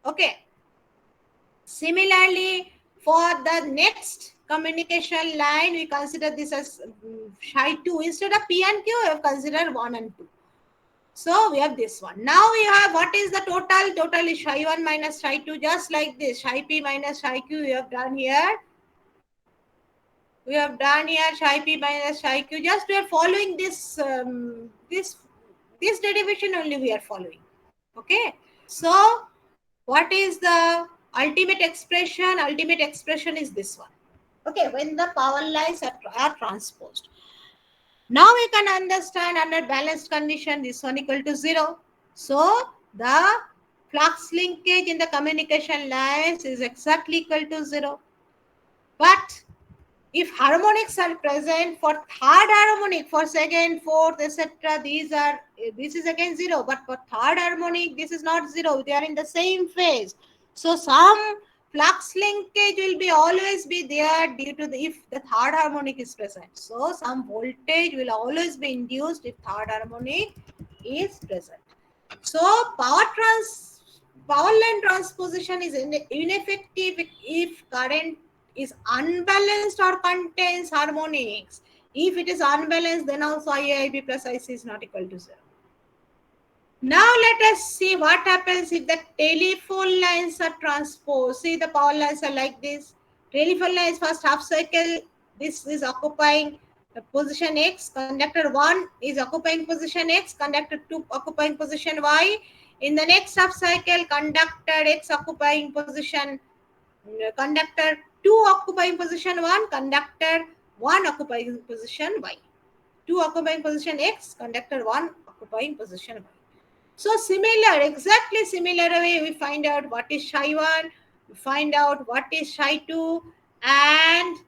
Okay. Similarly, for the next communication line, we consider this as Psi2. Instead of P and Q, we have considered 1 and 2. So we have this one. Now we have what is the total? Total is Psi1 minus Psi2, just like this. Psi-P minus Psi-Q we have done here. We have done here Psi-P minus Psi-Q. Just we are following this, this derivation only we are following. Okay. So what is the ultimate expression? Ultimate expression is this one. Okay, when the power lines are transposed. Now we can understand under balanced condition, this one equal to 0. So the flux linkage in the communication lines is exactly equal to 0. But if harmonics are present for third harmonic, for second, fourth, etc., this is again 0. But for third harmonic, this is not 0. They are in the same phase. So some flux linkage will be always be there due to if the third harmonic is present. So some voltage will always be induced if third harmonic is present. So power line transposition is ineffective if current is unbalanced or contains harmonics. If it is unbalanced, then also IAIB plus IC is not equal to 0. Now let us see what happens if the telephone lines are transposed. See, the power lines are like this. Telephone lines first half cycle, this is occupying position X. Conductor 1 is occupying position X. Conductor 2 occupying position Y. In the next half cycle, conductor X occupying position, conductor 2 occupying position 1, conductor 1 occupying position Y. 2 occupying position X, conductor 1 occupying position Y. So similar, exactly similar way, we find out what is Psi1, we find out what is Psi2, and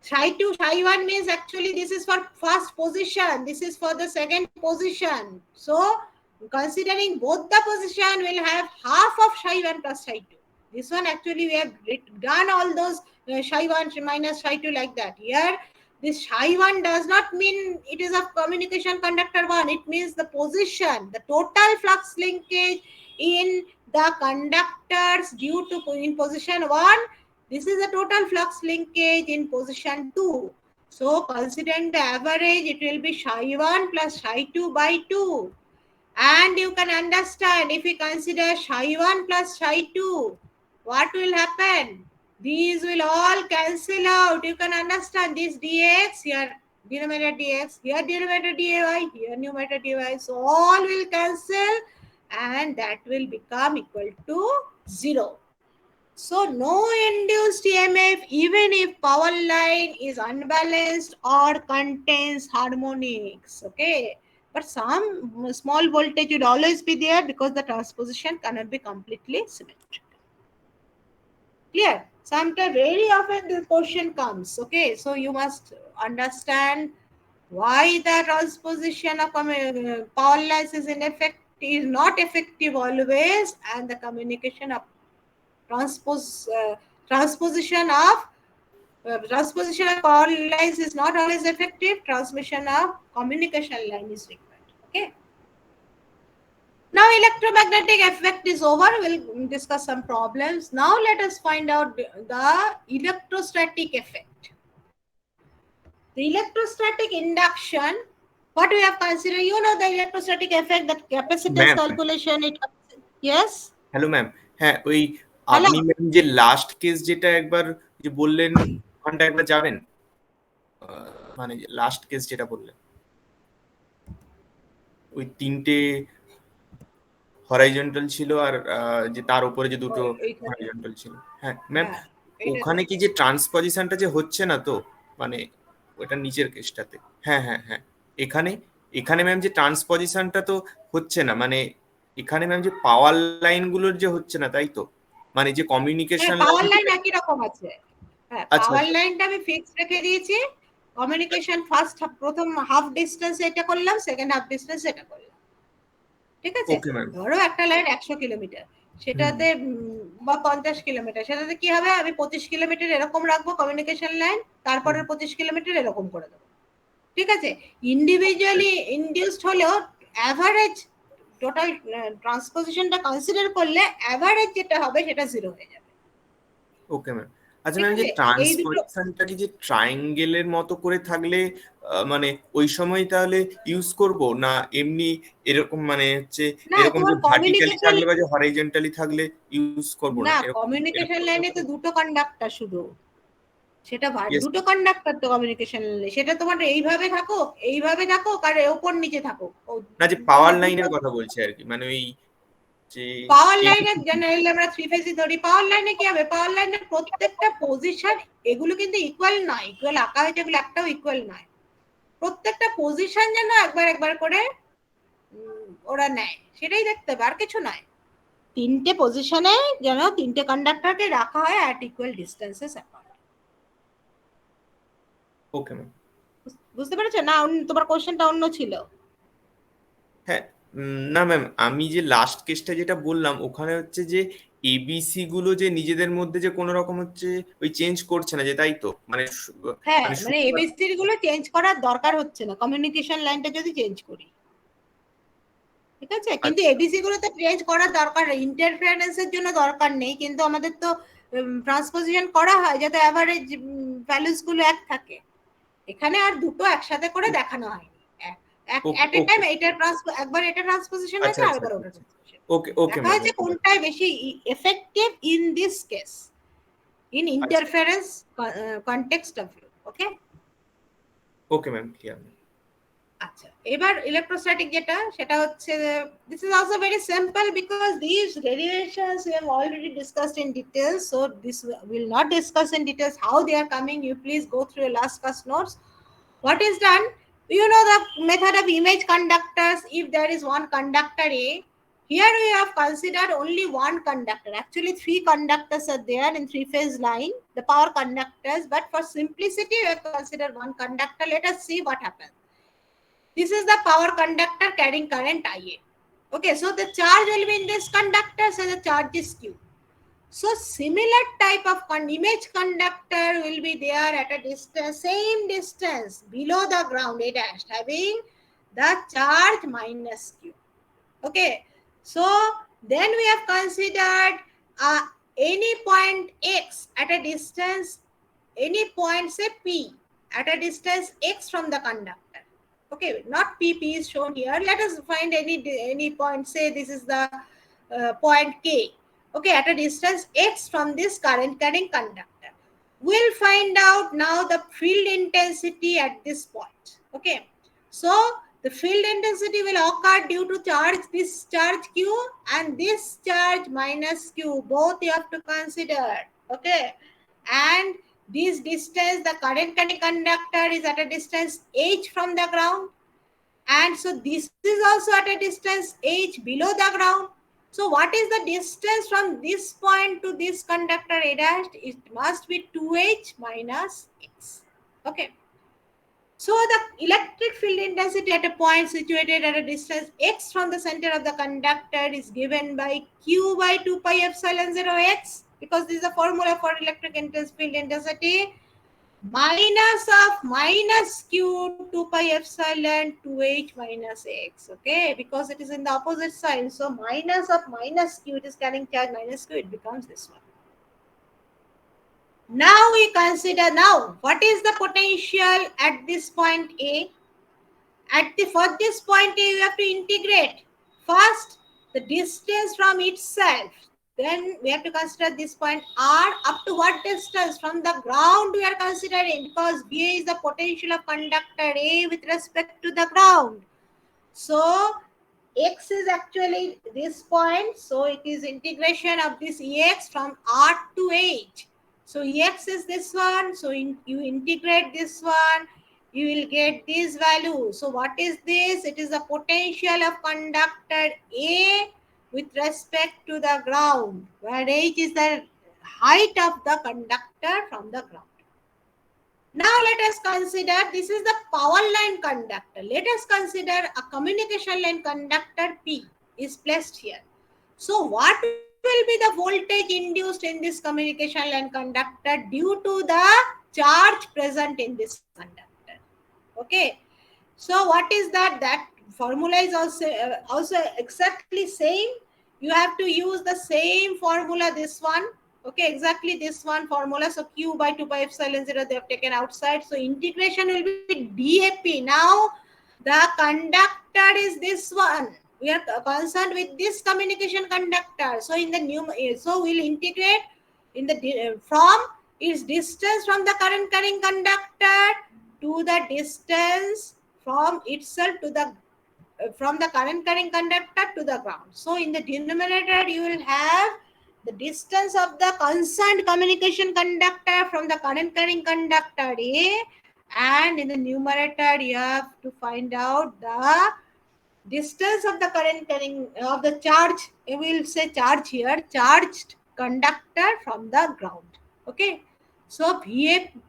Psi2, Psi1 means actually this is for first position, this is for the second position. So considering both the position, will have half of Psi1 plus Psi2. This one actually we have done all those Psi1 minus Psi2 like that. Here this Psi1 does not mean it is of communication conductor 1. It means the position, the total flux linkage in the conductors due to in position 1. This is the total flux linkage in position 2. So considering the average, it will be Psi1 plus Psi2 by 2. And you can understand if we consider Psi1 plus Psi2, what will happen? These will all cancel out. You can understand this dx here, denominator dx, here denominator dy, here numerator dy. So all will cancel and that will become equal to 0. So no induced EMF even if power line is unbalanced or contains harmonics. Okay. But some small voltage will always be there because the transposition cannot be completely symmetric. Clear? Sometimes very often the question comes. Okay. So you must understand why the transposition of power lines is not effective always, and the communication of transposition of power lines is not always effective. Transmission of communication line is required. Okay. Now electromagnetic effect is over. We'll discuss some problems. Now let us find out the electrostatic effect. The electrostatic induction, what we have considered, you know the electrostatic effect, that capacitance Ma'am. calculation. Yes. Hello ma'am, হ্যাঁ ওই Hello. আপনি ma'am যে last case যেটা একবার যে বললেন ওখানটা একবার যাবেন, মানে লাস্ট কেস যেটা বললেন ওই তিনটে হরাইজন্টাল ছিল আর যে তার উপরে যে দুটো হরাইজন্টাল ছিল। হ্যাঁ ম্যাম, ওখানে কি যে ট্রান্সপজিশনটা যে হচ্ছে না তো, মানে ওটা নিচের কেসটাতে। হ্যাঁ হ্যাঁ হ্যাঁ, এখানে এখানে ম্যাম যে ট্রান্সপজিশনটা তো হচ্ছে না, মানে এখানে ম্যাম যে পাওয়ার লাইনগুলোর যে হচ্ছে না, তাই তো? মানে যে কমিউনিকেশন পাওয়ার লাইন একই রকম আছে। হ্যাঁ, আচ্ছা পাওয়ার লাইনটা আমি ফিক্স রেখে দিয়েছি। কমিউনিকেশন প্রথম হাফ ডিস্টেন্স এটা করলাম, সেকেন্ড হাফ ডিস্টেন্স এটা করলাম। ঠিক আছে? Okay ma'am. ধরো একটা লাইন 100 কিলোমিটার, সেটাতে বা 50 কিলোমিটার, সেটাতে কি হবে, আমি 25 কিলোমিটার এরকম রাখবো কমিউনিকেশন লাইন, তারপরে 25 কিলোমিটার এরকম করে দেবো। ঠিক আছে? ইন্ডিভিজুয়ালি ইনডিউসড হলেও অ্যাভারেজ টোটাল ট্রান্সপোজিশনটা কনসিডার করলে অ্যাভারেজ যেটা হবে সেটা 0 হয়ে যাবে। Okay ma'am. আচ্ছা ম্যাম, যে ট্রান্সপোজিশনটা কি যে ট্রায়াঙ্গেলের মতো করে থাকলে মানে ওই সময় তাহলে ইউজ করব, না এমনি এরকম মানে হচ্ছে এরকম যে ভার্টিক্যালি থাকলে বা যে হরাইজন্টালি থাকলে ইউজ করব না? না, কমিউনিকেশন লাইনে তো দুটো কন্ডাক্টর শুধু, সেটা দুটো কন্ডাক্টর তো কমিউনিকেশন লাইনে, সেটা তোমার এইভাবে থাকো আর উপর নিচে থাকো। না, যে পাওয়ার লাইনের কথা বলছি আর কি, মানে ওই যে পাওয়ার লাইনে জেনারেলি আমরা থ্রি ফেজই ধরি। পাওয়ার লাইনে কি হবে, পাওয়ার লাইনের প্রত্যেকটা পজিশন এগুলো কিন্তু ইকুয়াল নয়, ইকুয়াল আঁকা হয়েছে এগুলো একটাও ইকুয়াল নয়। প্রত্যেকটা পজিশন যেন একবার করে ওরা নেয়, সেটাই দেখতে হবে, আর কিছু নয়। তিনটে পজিশনে যেন তিনটে কন্ডাক্টরকে রাখা হয় at equal distances apart. Okay ma'am. বুঝতে পেরেছো না? তোমার কোশ্চেনটা অন্য ছিল। হ্যাঁ না ম্যাম, আমি যে লাস্ট কেসটা যেটা বললাম ওখানে হচ্ছে যে এবিসি গুলো যে নিজেদের মধ্যে যে কোনো রকম হচ্ছে ওই চেঞ্জ করছে না, যে তাই তো? মানে হ্যাঁ, মানে এবিসি গুলো চেঞ্জ করার দরকার হচ্ছে না কমিউনিকেশন লাইনটা যদি চেঞ্জ করি। ঠিক আছে? কিন্তু এবিসি গুলোতে চেঞ্জ করার দরকার, ইন্টারফারেন্সের জন্য দরকার নেই, কিন্তু আমাদের তো ট্রান্সপোজিশন করা হয় যাতে অ্যাভারেজ ভ্যালুস গুলো এক থাকে। এখানে আর দুটো একসাথে করে দেখানো হয়নি, এট এ টাইম একবার এটা ট্রান্সপোজিশন হয়েছে আর একবার ওটা ট্রান্সপোজিশন। ওকে ওকে দেখা হচ্ছে কোনটাই বেশি effective in this case, in interference context of view. Okay okay ma'am, clear. আচ্ছা, এবার ইলেকট্রোস্ট্যাটিক যেটা, সেটা হচ্ছে this is also very simple because these derivations we have already discussed in details, so this will not discuss in details how they are coming. You please go through your last class notes. What is done, you know the method of image conductors. If there is one conductor A, here we have considered only one conductor. Actually 3 conductors are there in 3-phase line, the power conductors, but for simplicity we have considered one conductor. Let us see what happens. This is the power conductor carrying current IA. Okay, so the charge will be in this conductor, so the charge is Q. So similar type of image conductor will be there at a distance, same distance below the ground A dash, having the charge minus Q. Okay, so then we have considered any point X at a distance, any point say P at a distance X from the conductor. Okay, not P is shown here. Let us find any point, say this is the point K. okay, at a distance x from this current carrying conductor. We'll find out now the field intensity at this point. Okay, so the field intensity will occur due to charge, this charge q and this charge minus q, both you have to consider. Okay, and this distance, the current carrying conductor is at a distance h from the ground, and so this is also at a distance h below the ground. So what is the distance from this point to this conductor A dash? It must be 2h minus x. Okay. So the electric field intensity at a point situated at a distance x from the center of the conductor is given by q by 2 pi epsilon 0 x, because this is the formula for electric field intensity, minus of minus q 2 pi epsilon 2h minus x. Okay, because it is in the opposite sign, so minus of minus q, it is carrying charge minus q, it becomes this one. Now we consider, now what is the potential at this point A? For this point A, you have to integrate first the distance from itself. Then we have to consider this point R, up to what distance from the ground we are considering, because V is the potential of conductor A with respect to the ground. So x is actually this point, so it is integration of this ex from R to H. So ex is this one, so you integrate this one, you will get this value. So what is this? It is the potential of conductor A with respect to the ground, where H is the height of the conductor from the ground. Now let us consider, this is the power line conductor. Let us consider a communication line conductor P is placed here. So what will be the voltage induced in this communication line conductor due to the charge present in this conductor? Okay. So what is that? That formula is also exactly same. You have to use the same formula, this one. Okay, exactly this one formula. So q by 2 pi epsilon 0 they have taken outside. So integration will be DAP. Now the conductor is this one. We are concerned with this communication conductor. So in the so we'll integrate in the from its distance from the current carrying conductor to the distance from itself to the from the current carrying conductor to the ground. So in the denominator you will have the distance of the concerned communication conductor from the current carrying conductor A, and in the numerator you have to find out the distance of the current carrying of the charge, we will say charge here, charged conductor from the ground. Okay, so PA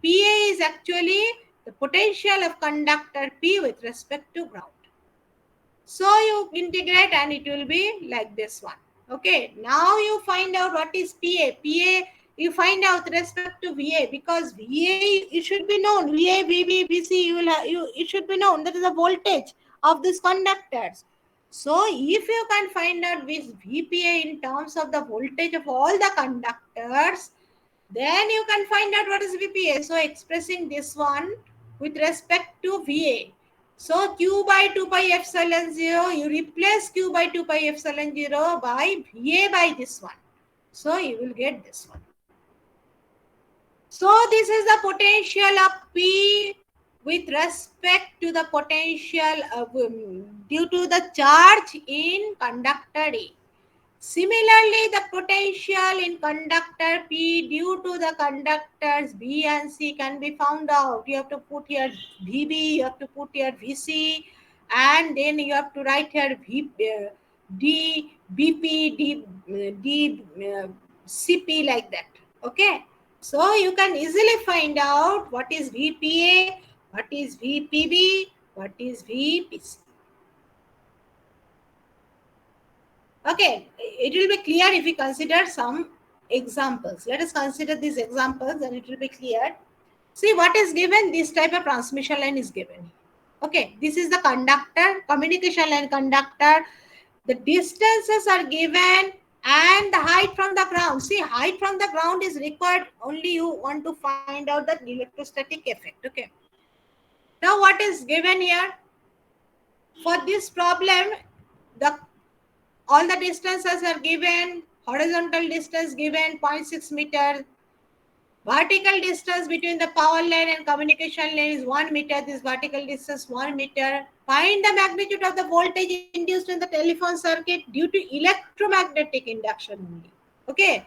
is actually the potential of conductor P with respect to ground. So you integrate and it will be like this one. Okay, now you find out what is PA. PA you find out with respect to VA, because VA it should be known. VA, VB, VC, it should be known. That is the voltage of these conductors. So if you can find out this VPA in terms of the voltage of all the conductors, then you can find out what is VPA. So expressing this one with respect to VA. So q by 2 pi epsilon 0, you replace q by 2 pi epsilon 0 by VA by this one. So you will get this one. So this is the potential of P with respect to the potential due to the charge in conductor A. Similarly, the potential in conductor P due to the conductors B and C can be found out. You have to put here VB, you have to put here VC, and then you have to write here D, BP, CP like that. Okay. So you can easily find out what is VPA, what is VPB, what is VPC. Okay, it will be clear if we consider some examples. Let us consider these examples and it will be clear. See what is given, this type of transmission line is given. Okay, this is the conductor, communication line conductor. The distances are given and the height from the ground. See, height from the ground is required only you want to find out the electrostatic effect. Okay. Now what is given here? For this problem, all the distances are given. horizontal distance given 0.6 meter. Vertical distance between the power line and communication line is 1 meter. This vertical distance 1 meter. Find the magnitude of the voltage induced in the telephone circuit due to electromagnetic induction only. Okay.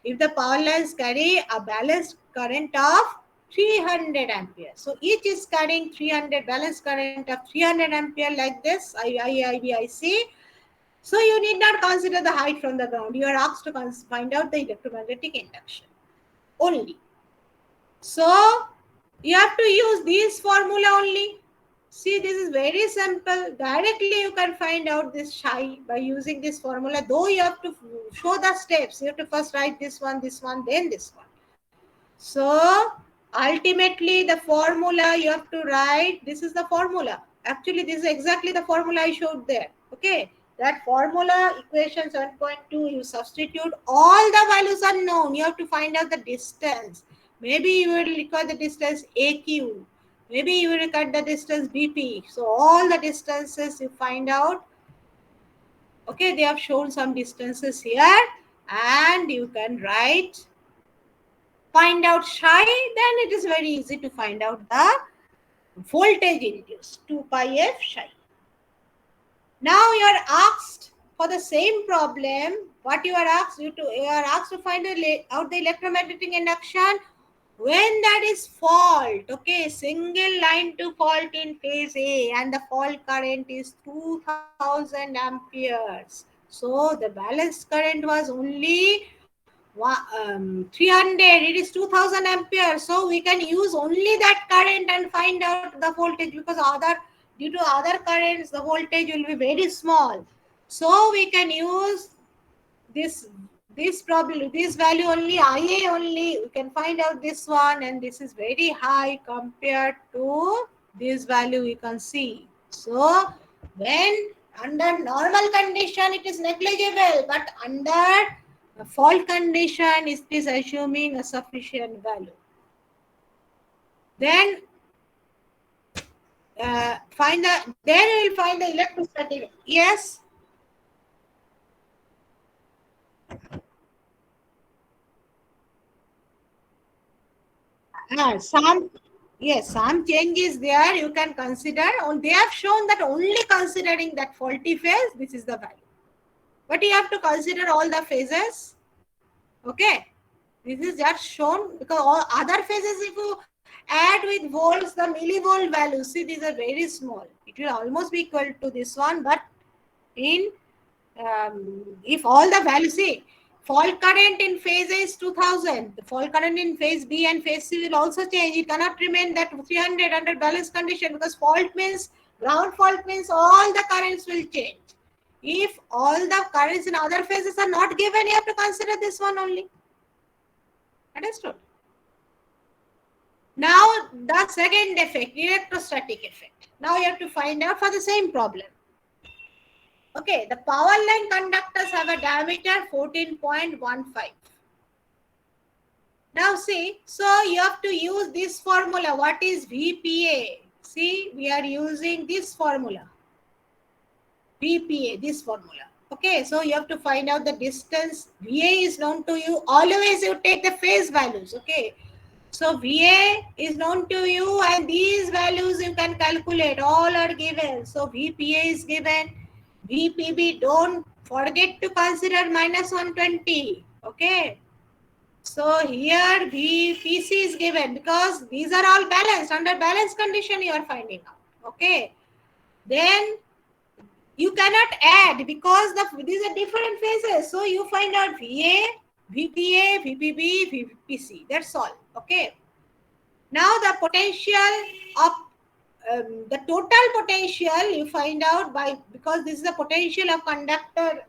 If the power lines carry a balanced current of 300 ampere. So each is carrying 300 balanced current of 300 ampere like this, IC. So you need not consider the height from the ground. You are asked to find out the electromagnetic induction only. So you have to use this formula only. See, this is very simple. Directly you can find out this psi by using this formula. Though you have to show the steps. You have to first write this one, then this one. So ultimately the formula you have to write. This is the formula. Actually, this is exactly the formula I showed there. Okay. That formula, equation 7.2, you substitute. All the values are known. You have to find out the distance. Maybe you will require the distance AQ. Maybe you will require the distance BP. So all the distances you find out. Okay, they have shown some distances here. And you can write, find out psi. Then it is very easy to find out the voltage induced, 2 pi f psi. Now you are asked for the same problem. What you are asked, you are asked to find out the electromagnetic induction when that is fault. Okay, single line to fault in phase A, and the fault current is 2000 amperes. So the balanced current was only 300. It is 2000 amperes. So we can use only that current and find out the voltage, because due to other currents the voltage will be very small. So we can use this value only, IA only. We can find out this one, and this is very high compared to this value we can see. So when under normal condition it is negligible, but under fault condition it is assuming a sufficient value. Then we will find the electrostatic. Yes. Some changes there you can consider. They have shown that only considering that faulty phase, this is the value. But you have to consider all the phases. Okay. This is just shown because all other phases, if you add with volts, the millivolt values, see, these are very small. It will almost be equal to this one, but if all the values, see, fault current in phase A is 2000. The fault current in phase B and phase C will also change. It cannot remain that 300 under balanced condition, because ground fault means all the currents will change. If all the currents in other phases are not given, you have to consider this one only. Understood? Now the second effect, electrostatic effect. Now you have to find out for the same problem. Okay, the power line conductors have a diameter 14.15. Now see, so you have to use this formula. What is VPA? See, we are using this formula. VPA, this formula. Okay, so you have to find out the distance. VA is known to you. Always you take the phase values. Okay, so VA is known to you, and these values you can calculate. All are given. So VPA is given. VPB, don't forget to consider minus 120. Okay. So here VPC is given because these are all balanced. Under balanced condition you are finding out. Okay. Then you cannot add because these are different phases. So you find out VA, VPA, VPB, VPC. That's all. Okay. Now the potential of the total potential you find out because this is the potential of conductor.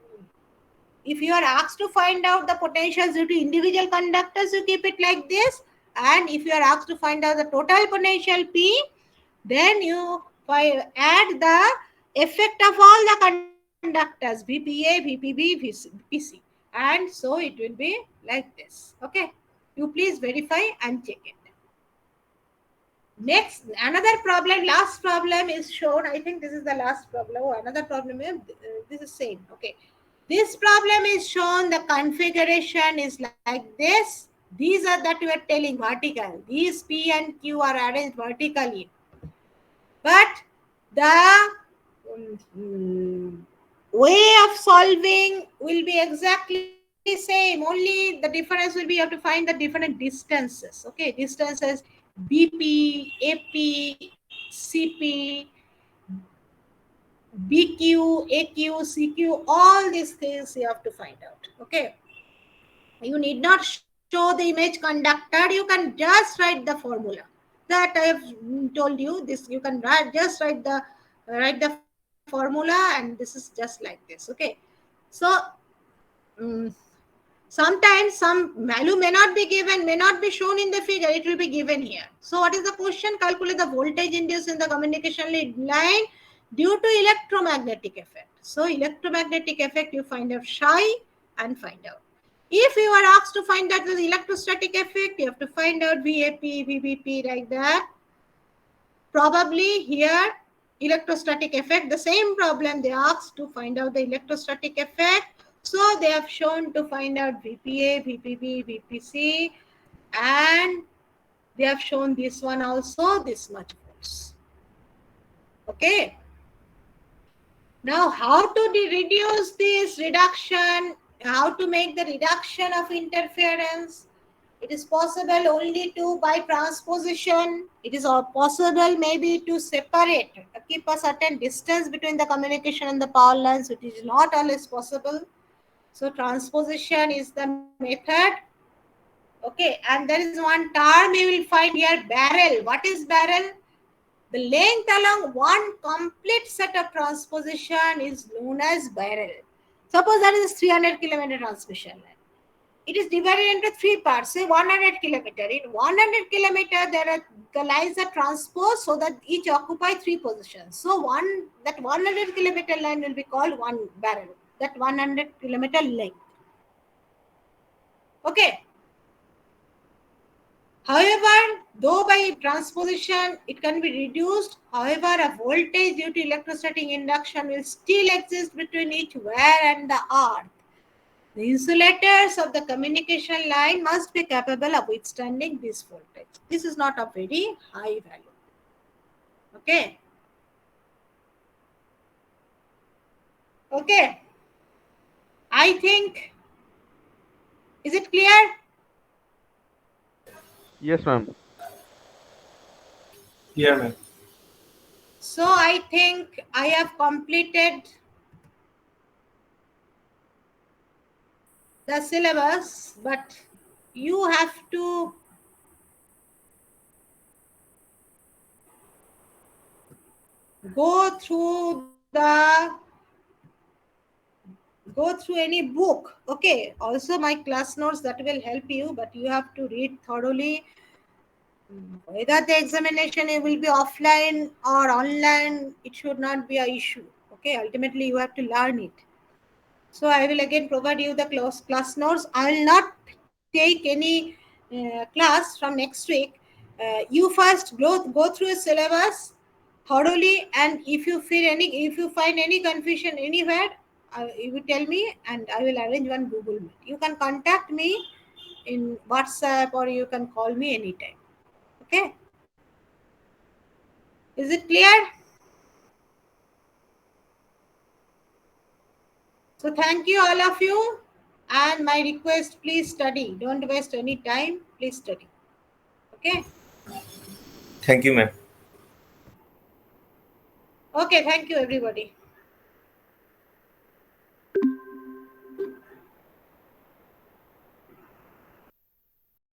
If you are asked to find out the potentials due to individual conductors, you keep it like this. And if you are asked to find out the total potential P, then you add the effect of all the conductors, VPA, VPB, VPC. And so it will be like this. Okay. You please verify and check it. Next, another problem, last problem is shown. I think this is the last problem. Oh, another problem is this is same. Okay. This problem is shown, the configuration is like this. These are that we are telling vertical. These P and Q are arranged vertically. But the way of solving will be exactly same. Only the difference will be you have to find the different distances. Okay, distances BP, AP, CP, BQ, AQ, CQ, all these things you have to find out. Okay. You need not show the image conductor. You can just write the formula that I have told you. This you can just write the formula, and this is just like this. Okay. So um, sometimes some value may not be given, may not be shown in the figure. It will be given here. So what is the question? Calculate the voltage induced in the communication line due to electromagnetic effect. So electromagnetic effect, you find out psi and find out. If you are asked to find out the electrostatic effect, you have to find out VAP, VBP, like that. Probably here, electrostatic effect, the same problem they asked to find out the electrostatic effect. So they have shown to find out VPA, VPB, VPC, and they have shown this one also, this much volts. Okay. Now, how to reduce this reduction? How to make the reduction of interference? It is possible only to by transposition. It is possible maybe to separate, keep a certain distance between the communication and the power lines, which is not always possible. So transposition is the method. Okay, and there is one term you will find here, barrel. What is barrel? The length along one complete set of transposition is known as barrel. Suppose that is 300 kilometer transmission line. It is divided into three parts, say 100 kilometer. In 100 kilometer, the lines are transposed so that each occupy three positions. So that 100 kilometer line will be called one barrel, that 100 kilometer length. Okay. However, though by transposition it can be reduced, however, a voltage due to electrostatic induction will still exist between each wire and the earth. The insulators of the communication line must be capable of withstanding this voltage. This is not a very high value. Okay. Okay. I think, is it clear? Yes, ma'am. Yeah, ma'am. So I think I have completed the syllabus, but you have to go through any book. Okay, also my class notes, that will help you, but you have to read thoroughly. Whether the examination will be offline or online, it should not be an issue. Okay, ultimately you have to learn it. So I will again provide you the class notes. I will not take any class from next week. You first go through a syllabus thoroughly, and if you find any confusion anywhere, you will tell me, and I will arrange one Google Meet. You can contact me in WhatsApp or you can call me anytime. Okay. Is it clear? So thank you all of you. And my request, please study. Don't waste any time. Please study. Okay. Thank you, ma'am. Okay. Thank you, everybody.